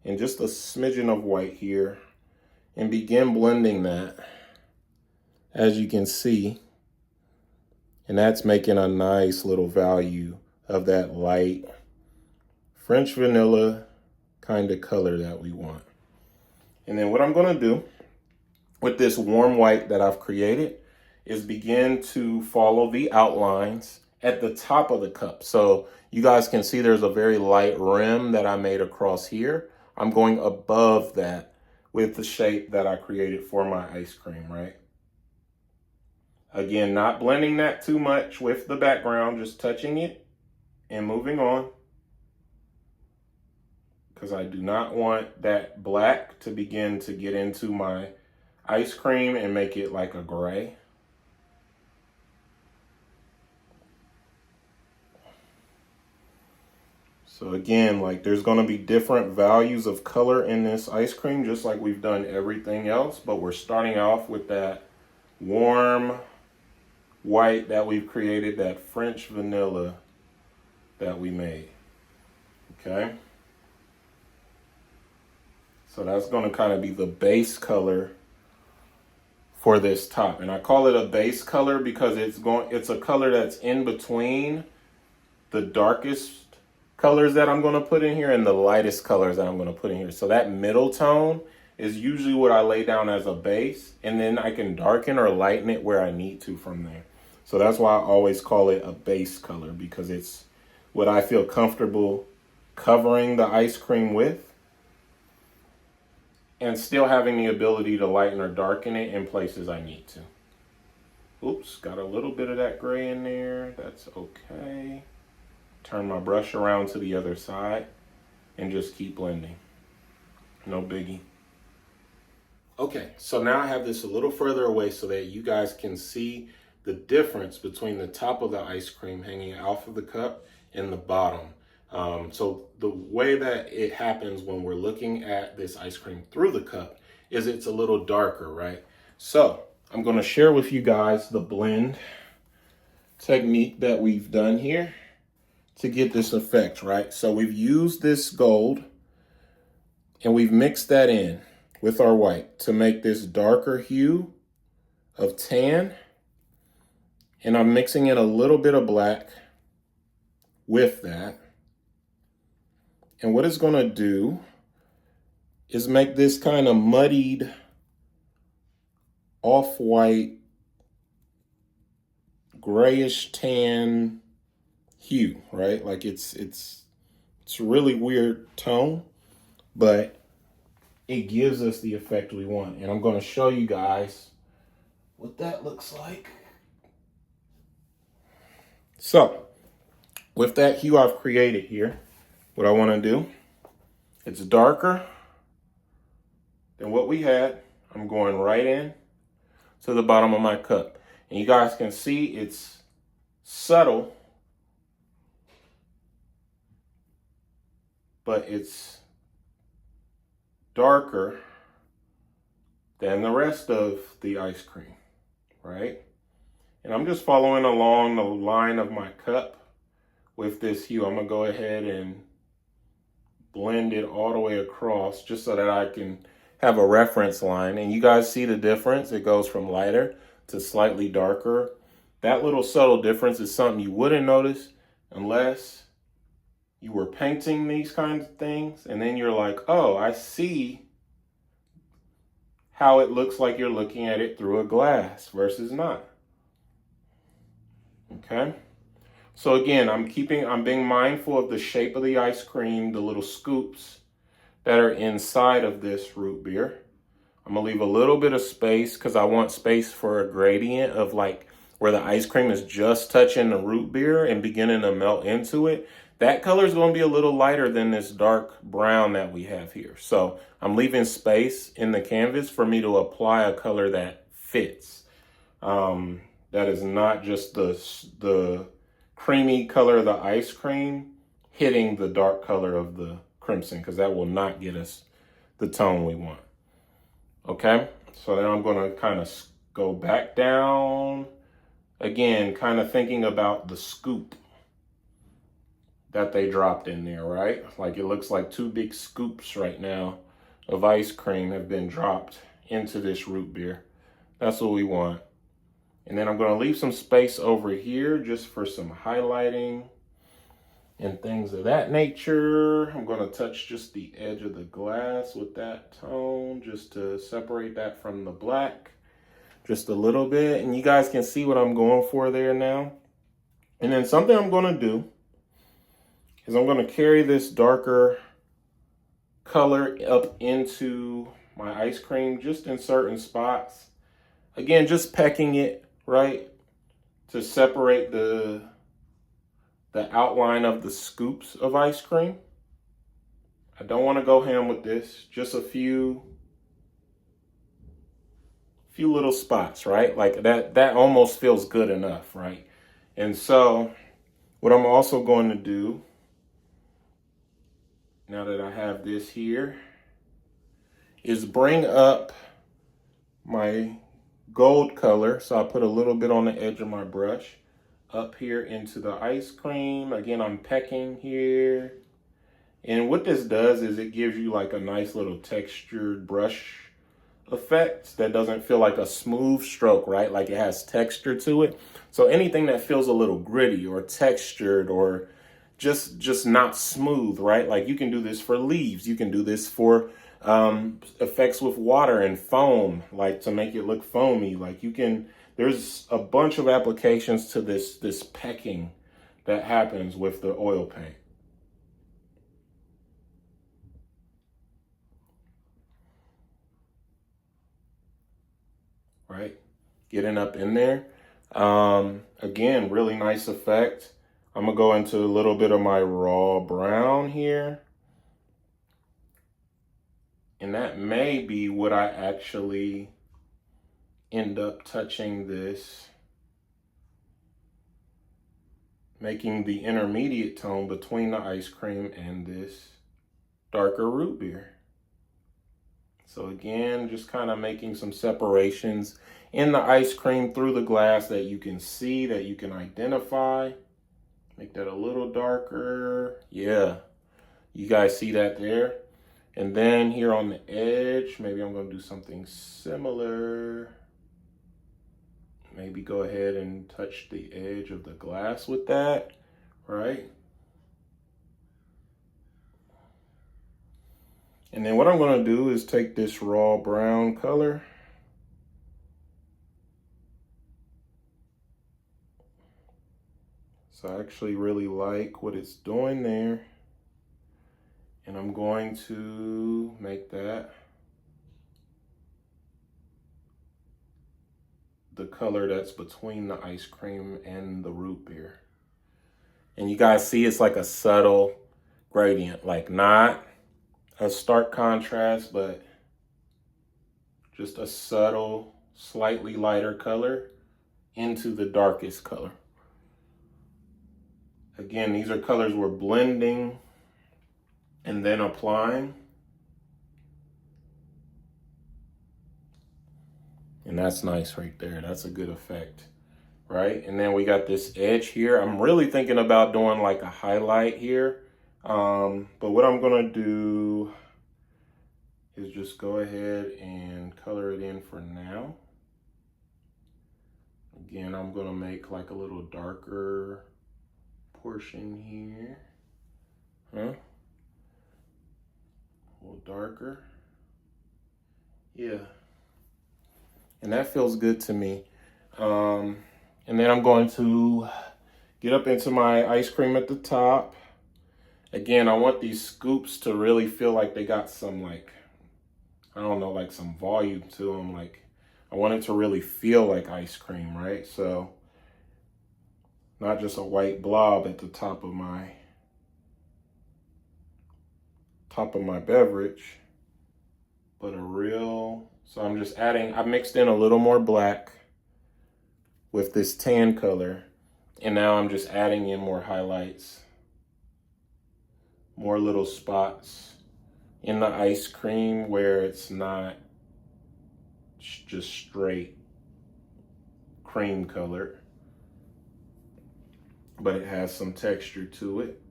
and just a smidgen of white here and begin blending that, as you can see. And that's making a nice little value of that light French vanilla kind of color that we want. And then what I'm going to do with this warm white that I've created is begin to follow the outlines at the top of the cup. So you guys can see there's a very light rim that I made across here. I'm going above that with the shape that I created for my ice cream, right? Again, not blending that too much with the background, just touching it and moving on, because I do not want that black to begin to get into my ice cream and make it like a gray. So again, like there's going to be different values of color in this ice cream, just like we've done everything else, but we're starting off with that warm white that we've created, that French vanilla that we made. Okay. So that's going to kind of be the base color for this top. And I call it a base color because it's a color that's in between the darkest colors that I'm going to put in here and the lightest colors that I'm going to put in here. So that middle tone is usually what I lay down as a base, and then I can darken or lighten it where I need to from there. So that's why I always call it a base color, because it's what I feel comfortable covering the ice cream with, and still having the ability to lighten or darken it in places I need to. Oops, got a little bit of that gray in there. That's okay. Turn my brush around to the other side and just keep blending. No biggie. Okay, so now I have this a little further away so that you guys can see the difference between the top of the ice cream hanging off of the cup in the bottom. So the way that it happens when we're looking at this ice cream through the cup is it's a little darker, right? So I'm going to share with you guys the blend technique that we've done here to get this effect, right? So we've used this gold and we've mixed that in with our white to make this darker hue of tan. And I'm mixing in a little bit of black with that. And what it's going to do is make this kind of muddied off-white grayish tan hue, right? Like it's a really weird tone, but it gives us the effect we want. And I'm going to show you guys what that looks like. So with that hue I've created here, what I want to do, it's darker than what we had. I'm going right in to the bottom of my cup. And you guys can see it's subtle, but it's darker than the rest of the ice cream, right? And I'm just following along the line of my cup with this hue. I'm gonna go ahead and blend it all the way across just so that I can have a reference line. And you guys see the difference? It goes from lighter to slightly darker. That little subtle difference is something you wouldn't notice unless you were painting these kinds of things. And then you're like, oh, I see how it looks like you're looking at it through a glass versus not. Okay. So again, I'm being mindful of the shape of the ice cream, the little scoops that are inside of this root beer. I'm gonna leave a little bit of space because I want space for a gradient of like where the ice cream is just touching the root beer and beginning to melt into it. That color is going to be a little lighter than this dark brown that we have here. So I'm leaving space in the canvas for me to apply a color that fits. That is not just the creamy color of the ice cream hitting the dark color of the crimson, because that will not get us the tone we want. Okay, so then I'm going to kind of go back down again, kind of thinking about the scoop that they dropped in there, right? Like it looks like two big scoops right now of ice cream have been dropped into this root beer. That's what we want. And then I'm going to leave some space over here just for some highlighting and things of that nature. I'm going to touch just the edge of the glass with that tone just to separate that from the black just a little bit. And you guys can see what I'm going for there now. And then something I'm going to do is I'm going to carry this darker color up into my ice cream just in certain spots. Again, just pecking it, right, to separate the outline of the scoops of ice cream. I don't want to go ham with this, just a few little spots, right? Like that almost feels good enough, right? And so what I'm also going to do, now that I have this here, is bring up my gold color. So I put a little bit on the edge of my brush up here into the ice cream. Again, I'm pecking here. And what this does is it gives you like a nice little textured brush effect that doesn't feel like a smooth stroke, right? Like it has texture to it. So anything that feels a little gritty or textured or just not smooth, right? Like you can do this for leaves. You can do this for effects with water and foam, like to make it look foamy. Like you can, there's a bunch of applications to this pecking that happens with the oil paint. Right? Getting up in there. Again, really nice effect. I'm gonna go into a little bit of my raw brown here. And that may be what I actually end up touching this making the intermediate tone between the ice cream and this darker root beer. So again, just kind of making some separations in the ice cream through the glass that you can see, that you can identify. Make that a little darker. Yeah, you guys see that there? And then here on the edge, maybe I'm gonna do something similar. Maybe go ahead and touch the edge of the glass with that, right? And then what I'm gonna do is take this raw brown color. So I actually really like what it's doing there. And I'm going to make that the color that's between the ice cream and the root beer. And you guys see it's like a subtle gradient, like not a stark contrast, but just a subtle, slightly lighter color into the darkest color. Again, these are colors we're blending and then applying. And that's nice right there. That's a good effect, right? And then we got this edge here. I'm really thinking about doing like a highlight here. But what I'm gonna do is just go ahead and color it in for now. Again, I'm gonna make like a little darker portion here. A little darker. Yeah. And that feels good to me. And then I'm going to get up into my ice cream at the top. Again, I want these scoops to really feel like they got some, like, I don't know, like some volume to them. Like, I want it to really feel like ice cream, right? So not just a white blob at the top of my beverage, but a real, so I'm just adding, I mixed in a little more black with this tan color, and now I'm just adding in more highlights, more little spots in the ice cream where it's not just straight cream color, but it has some texture to it.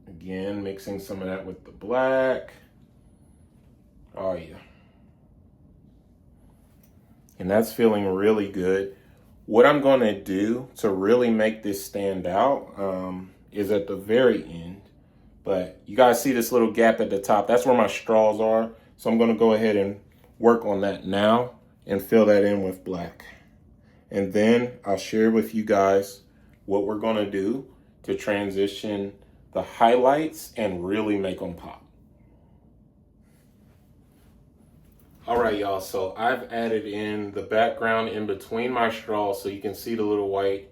Again, mixing some of that with the black. Oh yeah. And that's feeling really good. What I'm gonna do to really make this stand out is at the very end. But you guys see this little gap at the top? That's where my straws are. So I'm gonna go ahead and work on that now and fill that in with black. And then I'll share with you guys what we're gonna do to transition the highlights and really make them pop. All right, y'all, so I've added in the background in between my straws so you can see the little white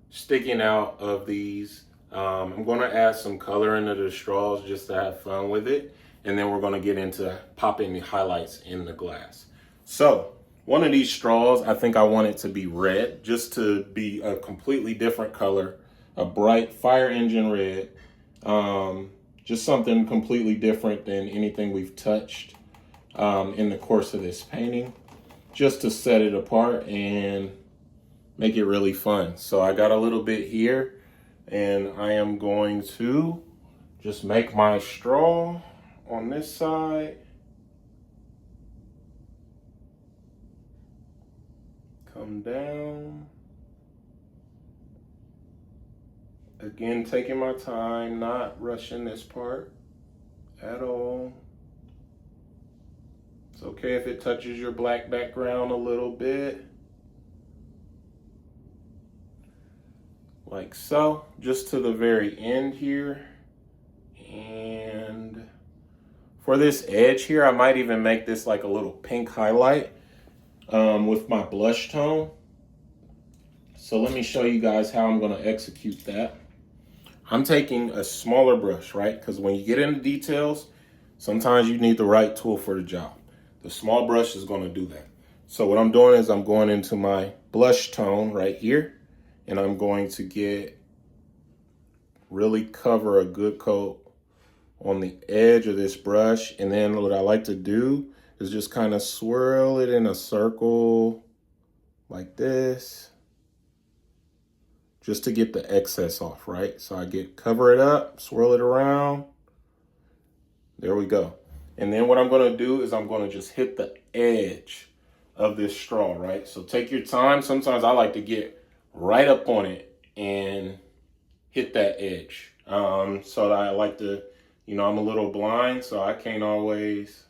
sticking out of these. I'm gonna add some color into the straws just to have fun with it. And then we're gonna get into popping the highlights in the glass. So one of these straws, I think I want it to be red, just to be a completely different color, a bright fire engine red. Just something completely different than anything we've touched in the course of this painting, just to set it apart and make it really fun. So I got a little bit here, and I am going to just make my straw on this side. Come down. Again, taking my time, not rushing this part at all. It's okay if it touches your black background a little bit. Like so, just to the very end here. And for this edge here, I might even make this like a little pink highlight with my blush tone. So let me show you guys how I'm gonna execute that. I'm taking a smaller brush, right? Because when you get into details, sometimes you need the right tool for the job. The small brush is gonna do that. So what I'm doing is I'm going into my blush tone right here, and I'm going to really cover a good coat on the edge of this brush. And then what I like to do is just kind of swirl it in a circle like this, just to get the excess off, right? So cover it up, swirl it around. There we go. And then what I'm gonna do is I'm gonna just hit the edge of this straw, right? So take your time. Sometimes I like to get right up on it and hit that edge. So I like to, I'm a little blind, so I can't always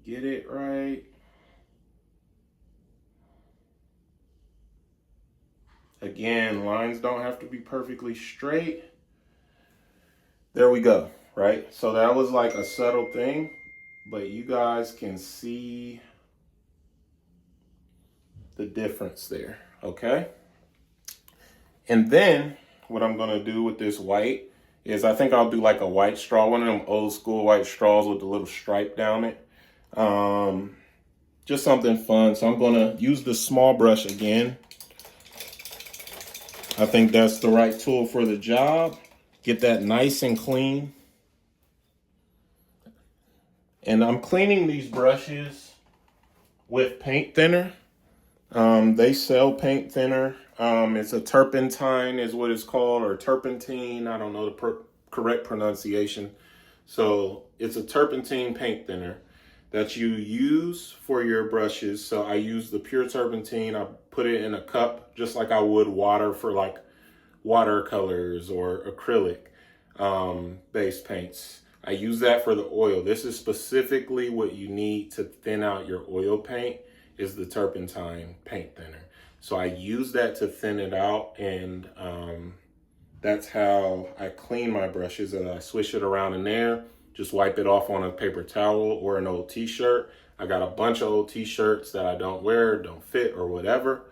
get it right. Again, lines don't have to be perfectly straight. There we go, right? So that was like a subtle thing, but you guys can see the difference there, okay? And then what I'm gonna do with this white is I think I'll do like a white straw, one of them old school white straws with the little stripe down it. Just something fun. So I'm gonna use the small brush again. I think that's the right tool for the job. Get that nice and clean. And I'm cleaning these brushes with paint thinner. They sell paint thinner. It's a turpentine is what it's called, or turpentine. I don't know the correct pronunciation. So it's a turpentine paint thinner that you use for your brushes. So I use the pure turpentine. I put it in a cup just like I would water for like watercolors or acrylic based paints. I use that for the oil. This is specifically what you need to thin out your oil paint is the turpentine paint thinner. So I use that to thin it out, and that's how I clean my brushes. And I swish it around in there, just wipe it off on a paper towel or an old t-shirt. I got a bunch of old t-shirts that I don't wear, don't fit or whatever.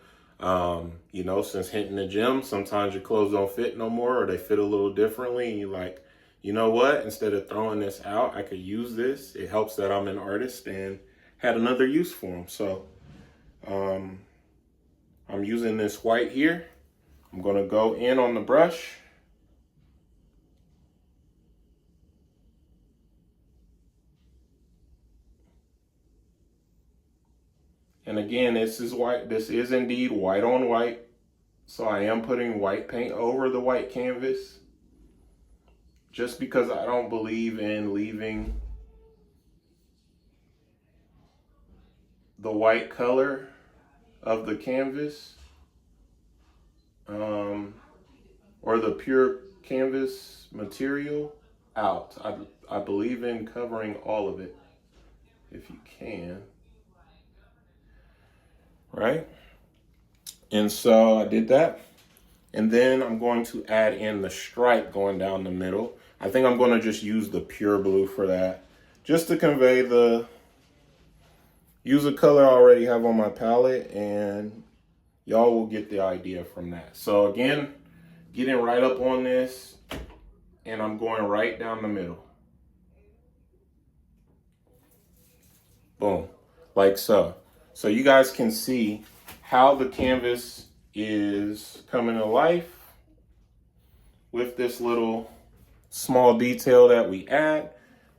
Since hitting the gym, sometimes your clothes don't fit no more, or they fit a little differently. And you're like, you know what? Instead of throwing this out, I could use this. It helps that I'm an artist and had another use for them. So I'm using this white here. I'm gonna go in on the brush. And again, this is white. This is indeed white on white. So I am putting white paint over the white canvas, just because I don't believe in leaving the white color of the canvas or the pure canvas material out. I believe in covering all of it if you can, right? And so I did that. And then I'm going to add in the stripe going down the middle. I think I'm going to just use the pure blue for that, just to convey use a color I already have on my palette, and y'all will get the idea from that. So again, getting right up on this, and I'm going right down the middle. Boom, like so. So you guys can see how the canvas is coming to life with this little small detail that we add.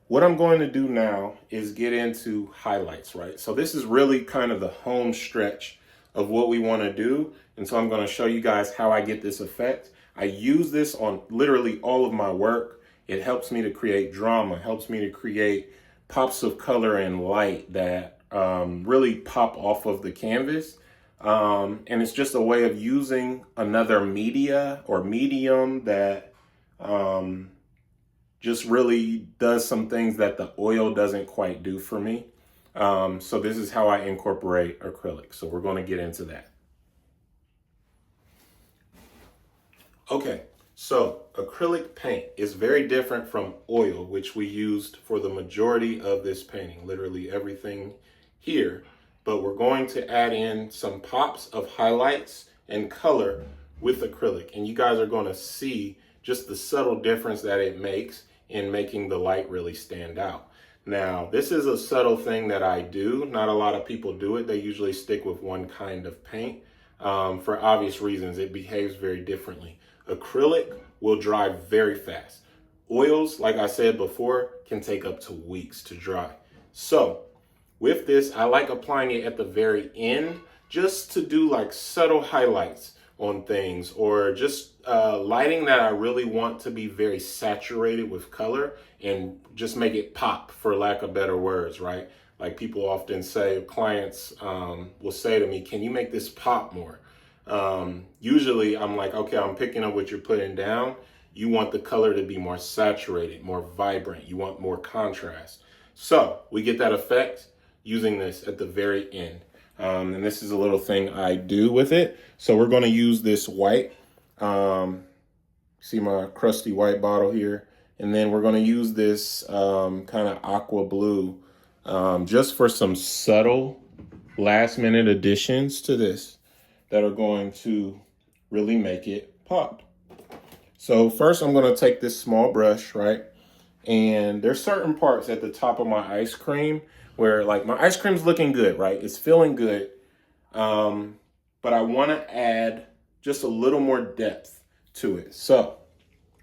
What I'm going to do now is get into highlights, right? So this is really kind of the home stretch of what we want to do. And so I'm going to show you guys how I get this effect. I use this on literally all of my work. It helps me to create drama, helps me to create pops of color and light that really pop off of the canvas. And it's just a way of using another media or medium that just really does some things that the oil doesn't quite do for me. So this is how I incorporate acrylic. So we're going to get into that. Okay, so acrylic paint is very different from oil, which we used for the majority of this painting, literally everything here. But we're going to add in some pops of highlights and color with acrylic. And you guys are going to see just the subtle difference that it makes in making the light really stand out. Now, this is a subtle thing that I do. Not a lot of people do it. They usually stick with one kind of paint. For obvious reasons, it behaves very differently. Acrylic will dry very fast. Oils, like I said before, can take up to weeks to dry. So with this, I like applying it at the very end just to do like subtle highlights on things, or just lighting that I really want to be very saturated with color and just make it pop, for lack of better words, right? Like people often say, clients will say to me, can you make this pop more? Usually I'm like, okay, I'm picking up what you're putting down. You want the color to be more saturated, more vibrant. You want more contrast. So we get that effect using this at the very end. And this is a little thing I do with it. So we're going to use this white. See my crusty white bottle here. And then we're going to use this kind of aqua blue just for some subtle last minute additions to this that are going to really make it pop. So first I'm going to take this small brush, right? And there's certain parts at the top of my ice cream where like my ice cream's looking good, right? It's feeling good. But I want to add just a little more depth to it. So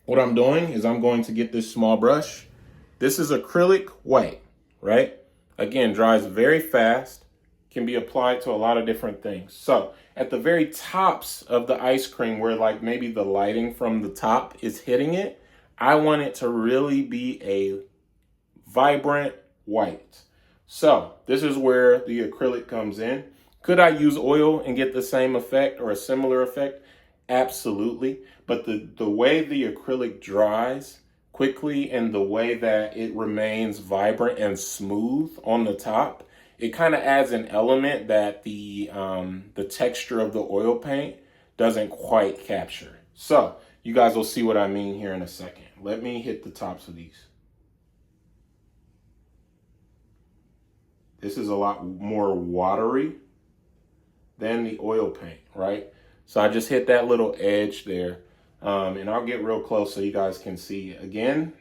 what I'm doing is I'm going to get this small brush. This is acrylic white, right? Again, dries very fast, can be applied to a lot of different things. So at the very tops of the ice cream where like maybe the lighting from the top is hitting it, I want it to really be a vibrant white. So this is where the acrylic comes in. Could I use oil and get the same effect or a similar effect? Absolutely. But the way the acrylic dries quickly and the way that it remains vibrant and smooth on the top, it kind of adds an element that the texture of the oil paint doesn't quite capture. So you guys will see what I mean here in a second. Let me hit the tops of these. This is a lot more watery than the oil paint, right? So I just hit that little edge there. And I'll get real close so you guys can see. Again,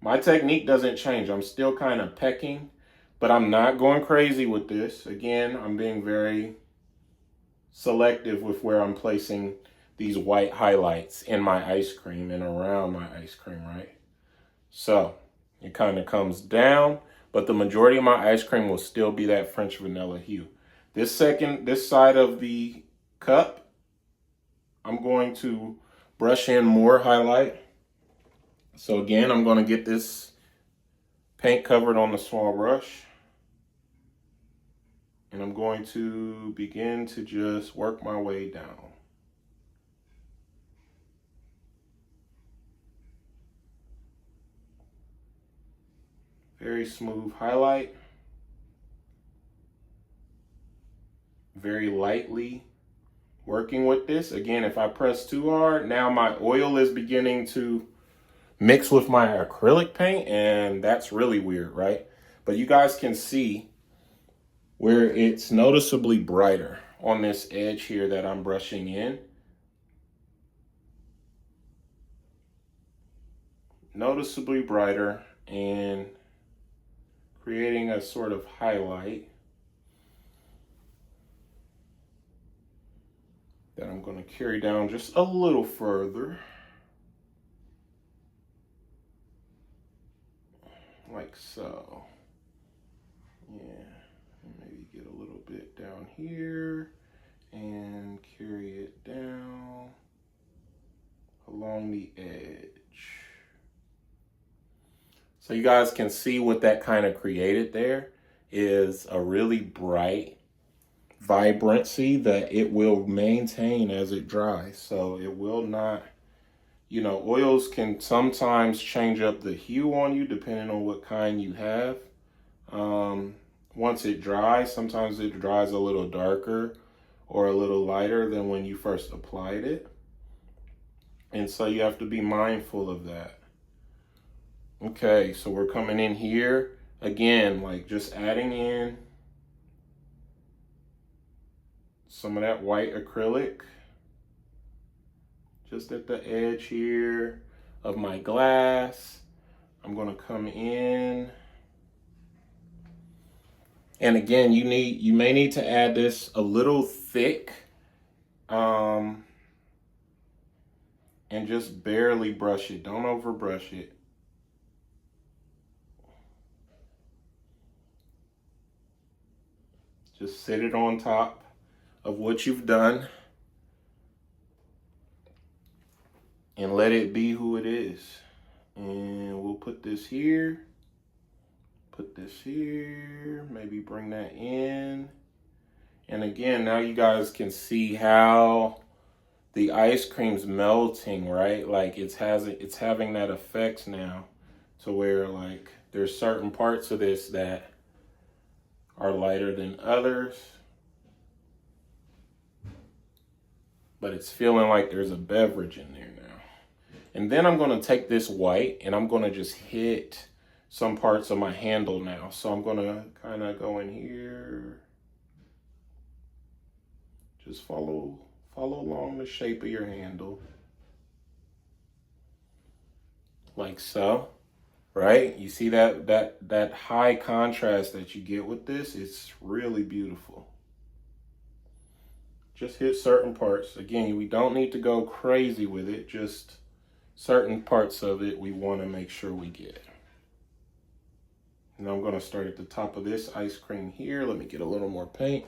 my technique doesn't change. I'm still kind of pecking, but I'm not going crazy with this. Again, I'm being very selective with where I'm placing these white highlights in my ice cream and around my ice cream, right? So it kind of comes down, but the majority of my ice cream will still be that French vanilla hue. This side of the cup, I'm going to brush in more highlight. So again, I'm going to get this paint covered on the small brush. And I'm going to begin to just work my way down. Very smooth highlight. Very lightly working with this. Again, if I press too hard, now my oil is beginning to mix with my acrylic paint, and that's really weird, right? But you guys can see where it's noticeably brighter on this edge here that I'm brushing in. Noticeably brighter and creating a sort of highlight that I'm going to carry down just a little further. Like so. Yeah, maybe get a little bit down here and carry it down along the edge. So you guys can see what that kind of created there is a really bright vibrancy that it will maintain as it dries. So it will not, you know, oils can sometimes change up the hue on you depending on what kind you have. Once it dries, sometimes it dries a little darker or a little lighter than when you first applied it. And so you have to be mindful of that. Okay, so we're coming in here again, like just adding in some of that white acrylic just at the edge here of my glass. I'm going to come in And again, you may need to add this a little thick, and just barely brush it. Don't overbrush it. Just sit it on top of what you've done and let it be who it is. And we'll put this here, maybe bring that in. And again, now you guys can see how the ice cream's melting, right? Like it's having that effect now, to where like there's certain parts of this that are lighter than others, but it's feeling like there's a beverage in there now. And then I'm gonna take this white and I'm gonna just hit some parts of my handle now. So I'm gonna kind of go in here, just follow along the shape of your handle, like so. Right? You see that high contrast that you get with this? It's really beautiful. Just hit certain parts. Again, we don't need to go crazy with it. Just certain parts of it we want to make sure we get. Now I'm going to start at the top of this ice cream here. Let me get a little more paint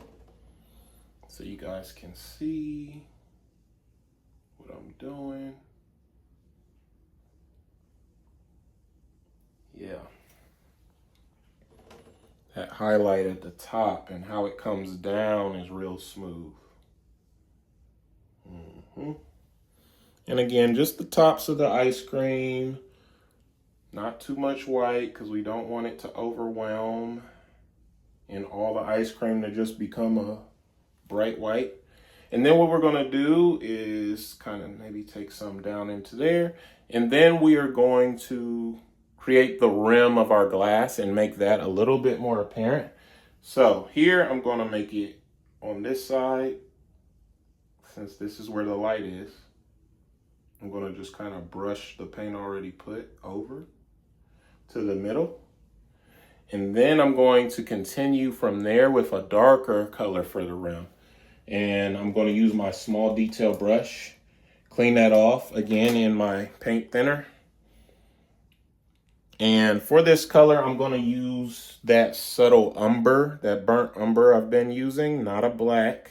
so you guys can see what I'm doing. Yeah. That highlight at the top and how it comes down is real smooth. And again, just the tops of the ice cream. Not too much white because we don't want it to overwhelm and all the ice cream to just become a bright white. And then what we're going to do is kind of maybe take some down into there. And then we are going to create the rim of our glass and make that a little bit more apparent. So here I'm going to make it on this side, since this is where the light is. I'm going to just kind of brush the paint already put over to the middle. And then I'm going to continue from there with a darker color for the rim. And I'm going to use my small detail brush, clean that off again in my paint thinner. And for this color, I'm going to use that subtle umber, that burnt umber I've been using, not a black,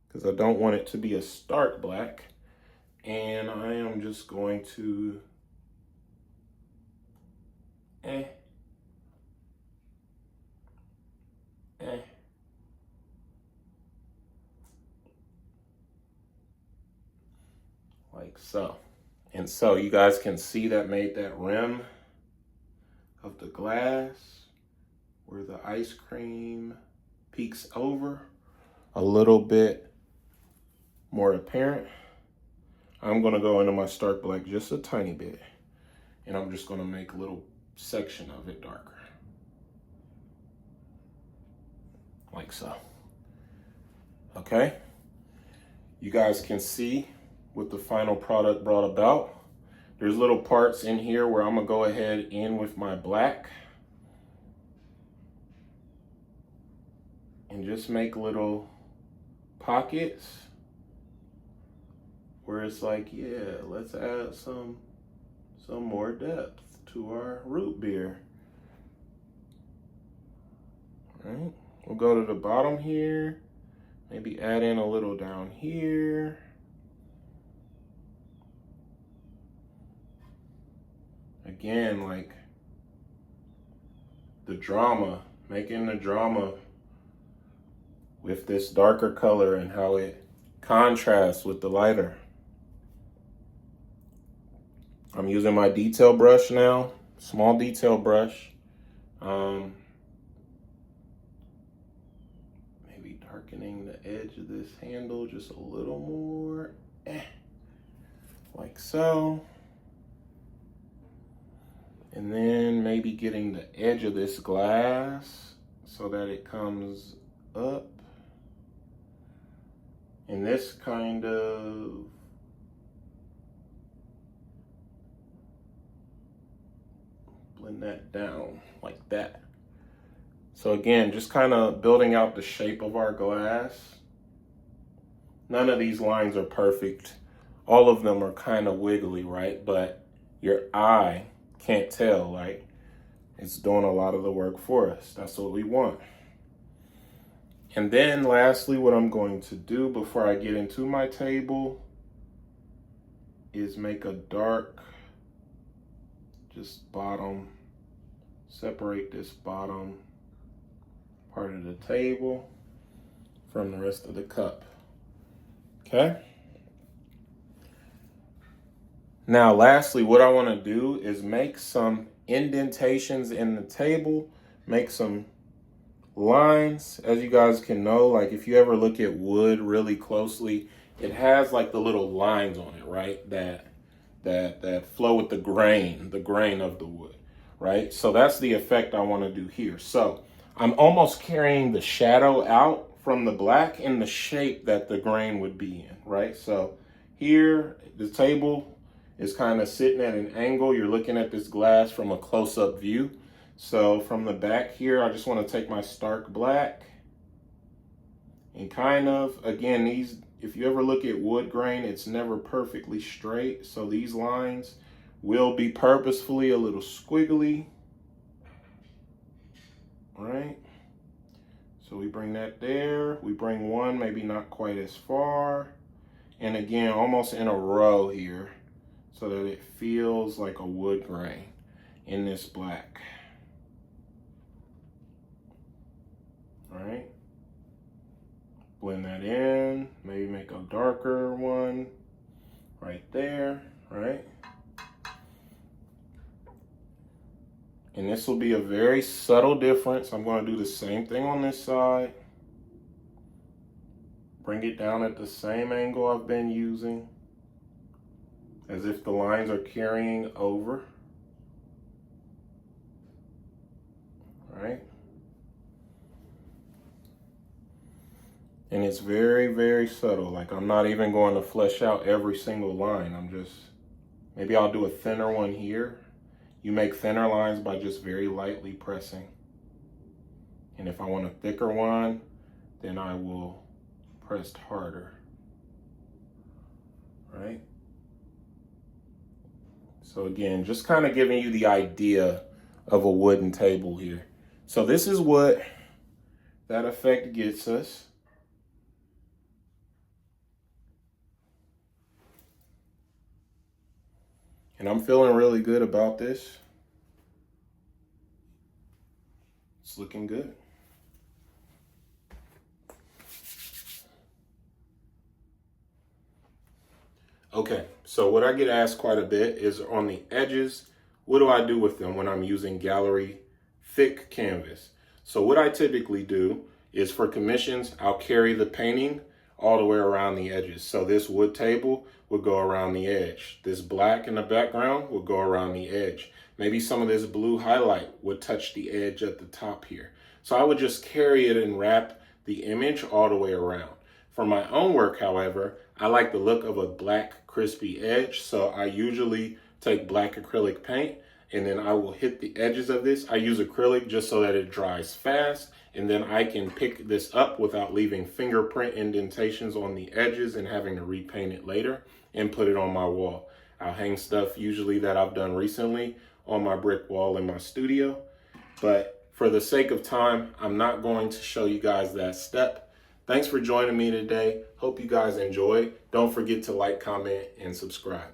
because I don't want it to be a stark black. And I am just going to like so. And so you guys can see that made that rim of the glass where the ice cream peeks over a little bit more apparent. I'm gonna go into my stark black just a tiny bit, and I'm just gonna make a little section of it darker, like so. Okay, you guys can see what the final product brought about. There's little parts in here where I'm gonna go ahead in with my black and just make little pockets where it's like, yeah, let's add some more depth to our root beer. All right, we'll go to the bottom here, maybe add in a little down here. Again, like the drama, making the drama with this darker color and how it contrasts with the lighter. I'm using my detail brush now, small detail brush. Maybe darkening the edge of this handle just a little more, like so. And then maybe getting the edge of this glass so that it comes up. And this kind of blend that down like that. So again, just kind of building out the shape of our glass. None of these lines are perfect. All of them are kind of wiggly, right? But your eye can't tell, like it's doing a lot of the work for us. That's what we want. And then lastly, what I'm going to do before I get into my table is make a dark, just bottom, separate this bottom part of the table from the rest of the cup. Okay? Now, lastly, what I want to do is make some indentations in the table, make some lines. As you guys can know, like if you ever look at wood really closely, it has like the little lines on it, right? That flow with the grain of the wood, right? So that's the effect I want to do here. So I'm almost carrying the shadow out from the black in the shape that the grain would be in, right? So here, the table is kind of sitting at an angle. You're looking at this glass from a close-up view. So from the back here, I just want to take my stark black and kind of, again, these, if you ever look at wood grain, it's never perfectly straight. So these lines will be purposefully a little squiggly, right? So we bring that there. We bring one, maybe not quite as far. And again, almost in a row here so that it feels like a wood grain in this black. All right, blend that in, maybe make a darker one right there, right? And this will be a very subtle difference. I'm going to do the same thing on this side. Bring it down at the same angle I've been using, as if the lines are carrying over, all right? And it's very, very subtle. Like I'm not even going to flesh out every single line. I'm just, maybe I'll do a thinner one here. You make thinner lines by just very lightly pressing. And if I want a thicker one, then I will press harder, right? So again, just kind of giving you the idea of a wooden table here. So this is what that effect gets us. And I'm feeling really good about this. It's looking good. Okay, so what I get asked quite a bit is on the edges, what do I do with them when I'm using gallery thick canvas? So what I typically do is for commissions, I'll carry the painting all the way around the edges. So this wood table would go around the edge. This black in the background would go around the edge. Maybe some of this blue highlight would touch the edge at the top here. So I would just carry it and wrap the image all the way around. For my own work, however, I like the look of a black crispy edge. So I usually take black acrylic paint and then I will hit the edges of this. I use acrylic just so that it dries fast, and then I can pick this up without leaving fingerprint indentations on the edges and having to repaint it later and put it on my wall. I'll hang stuff usually that I've done recently on my brick wall in my studio. But for the sake of time, I'm not going to show you guys that step. Thanks for joining me today. Hope you guys enjoyed. Don't forget to like, comment, and subscribe.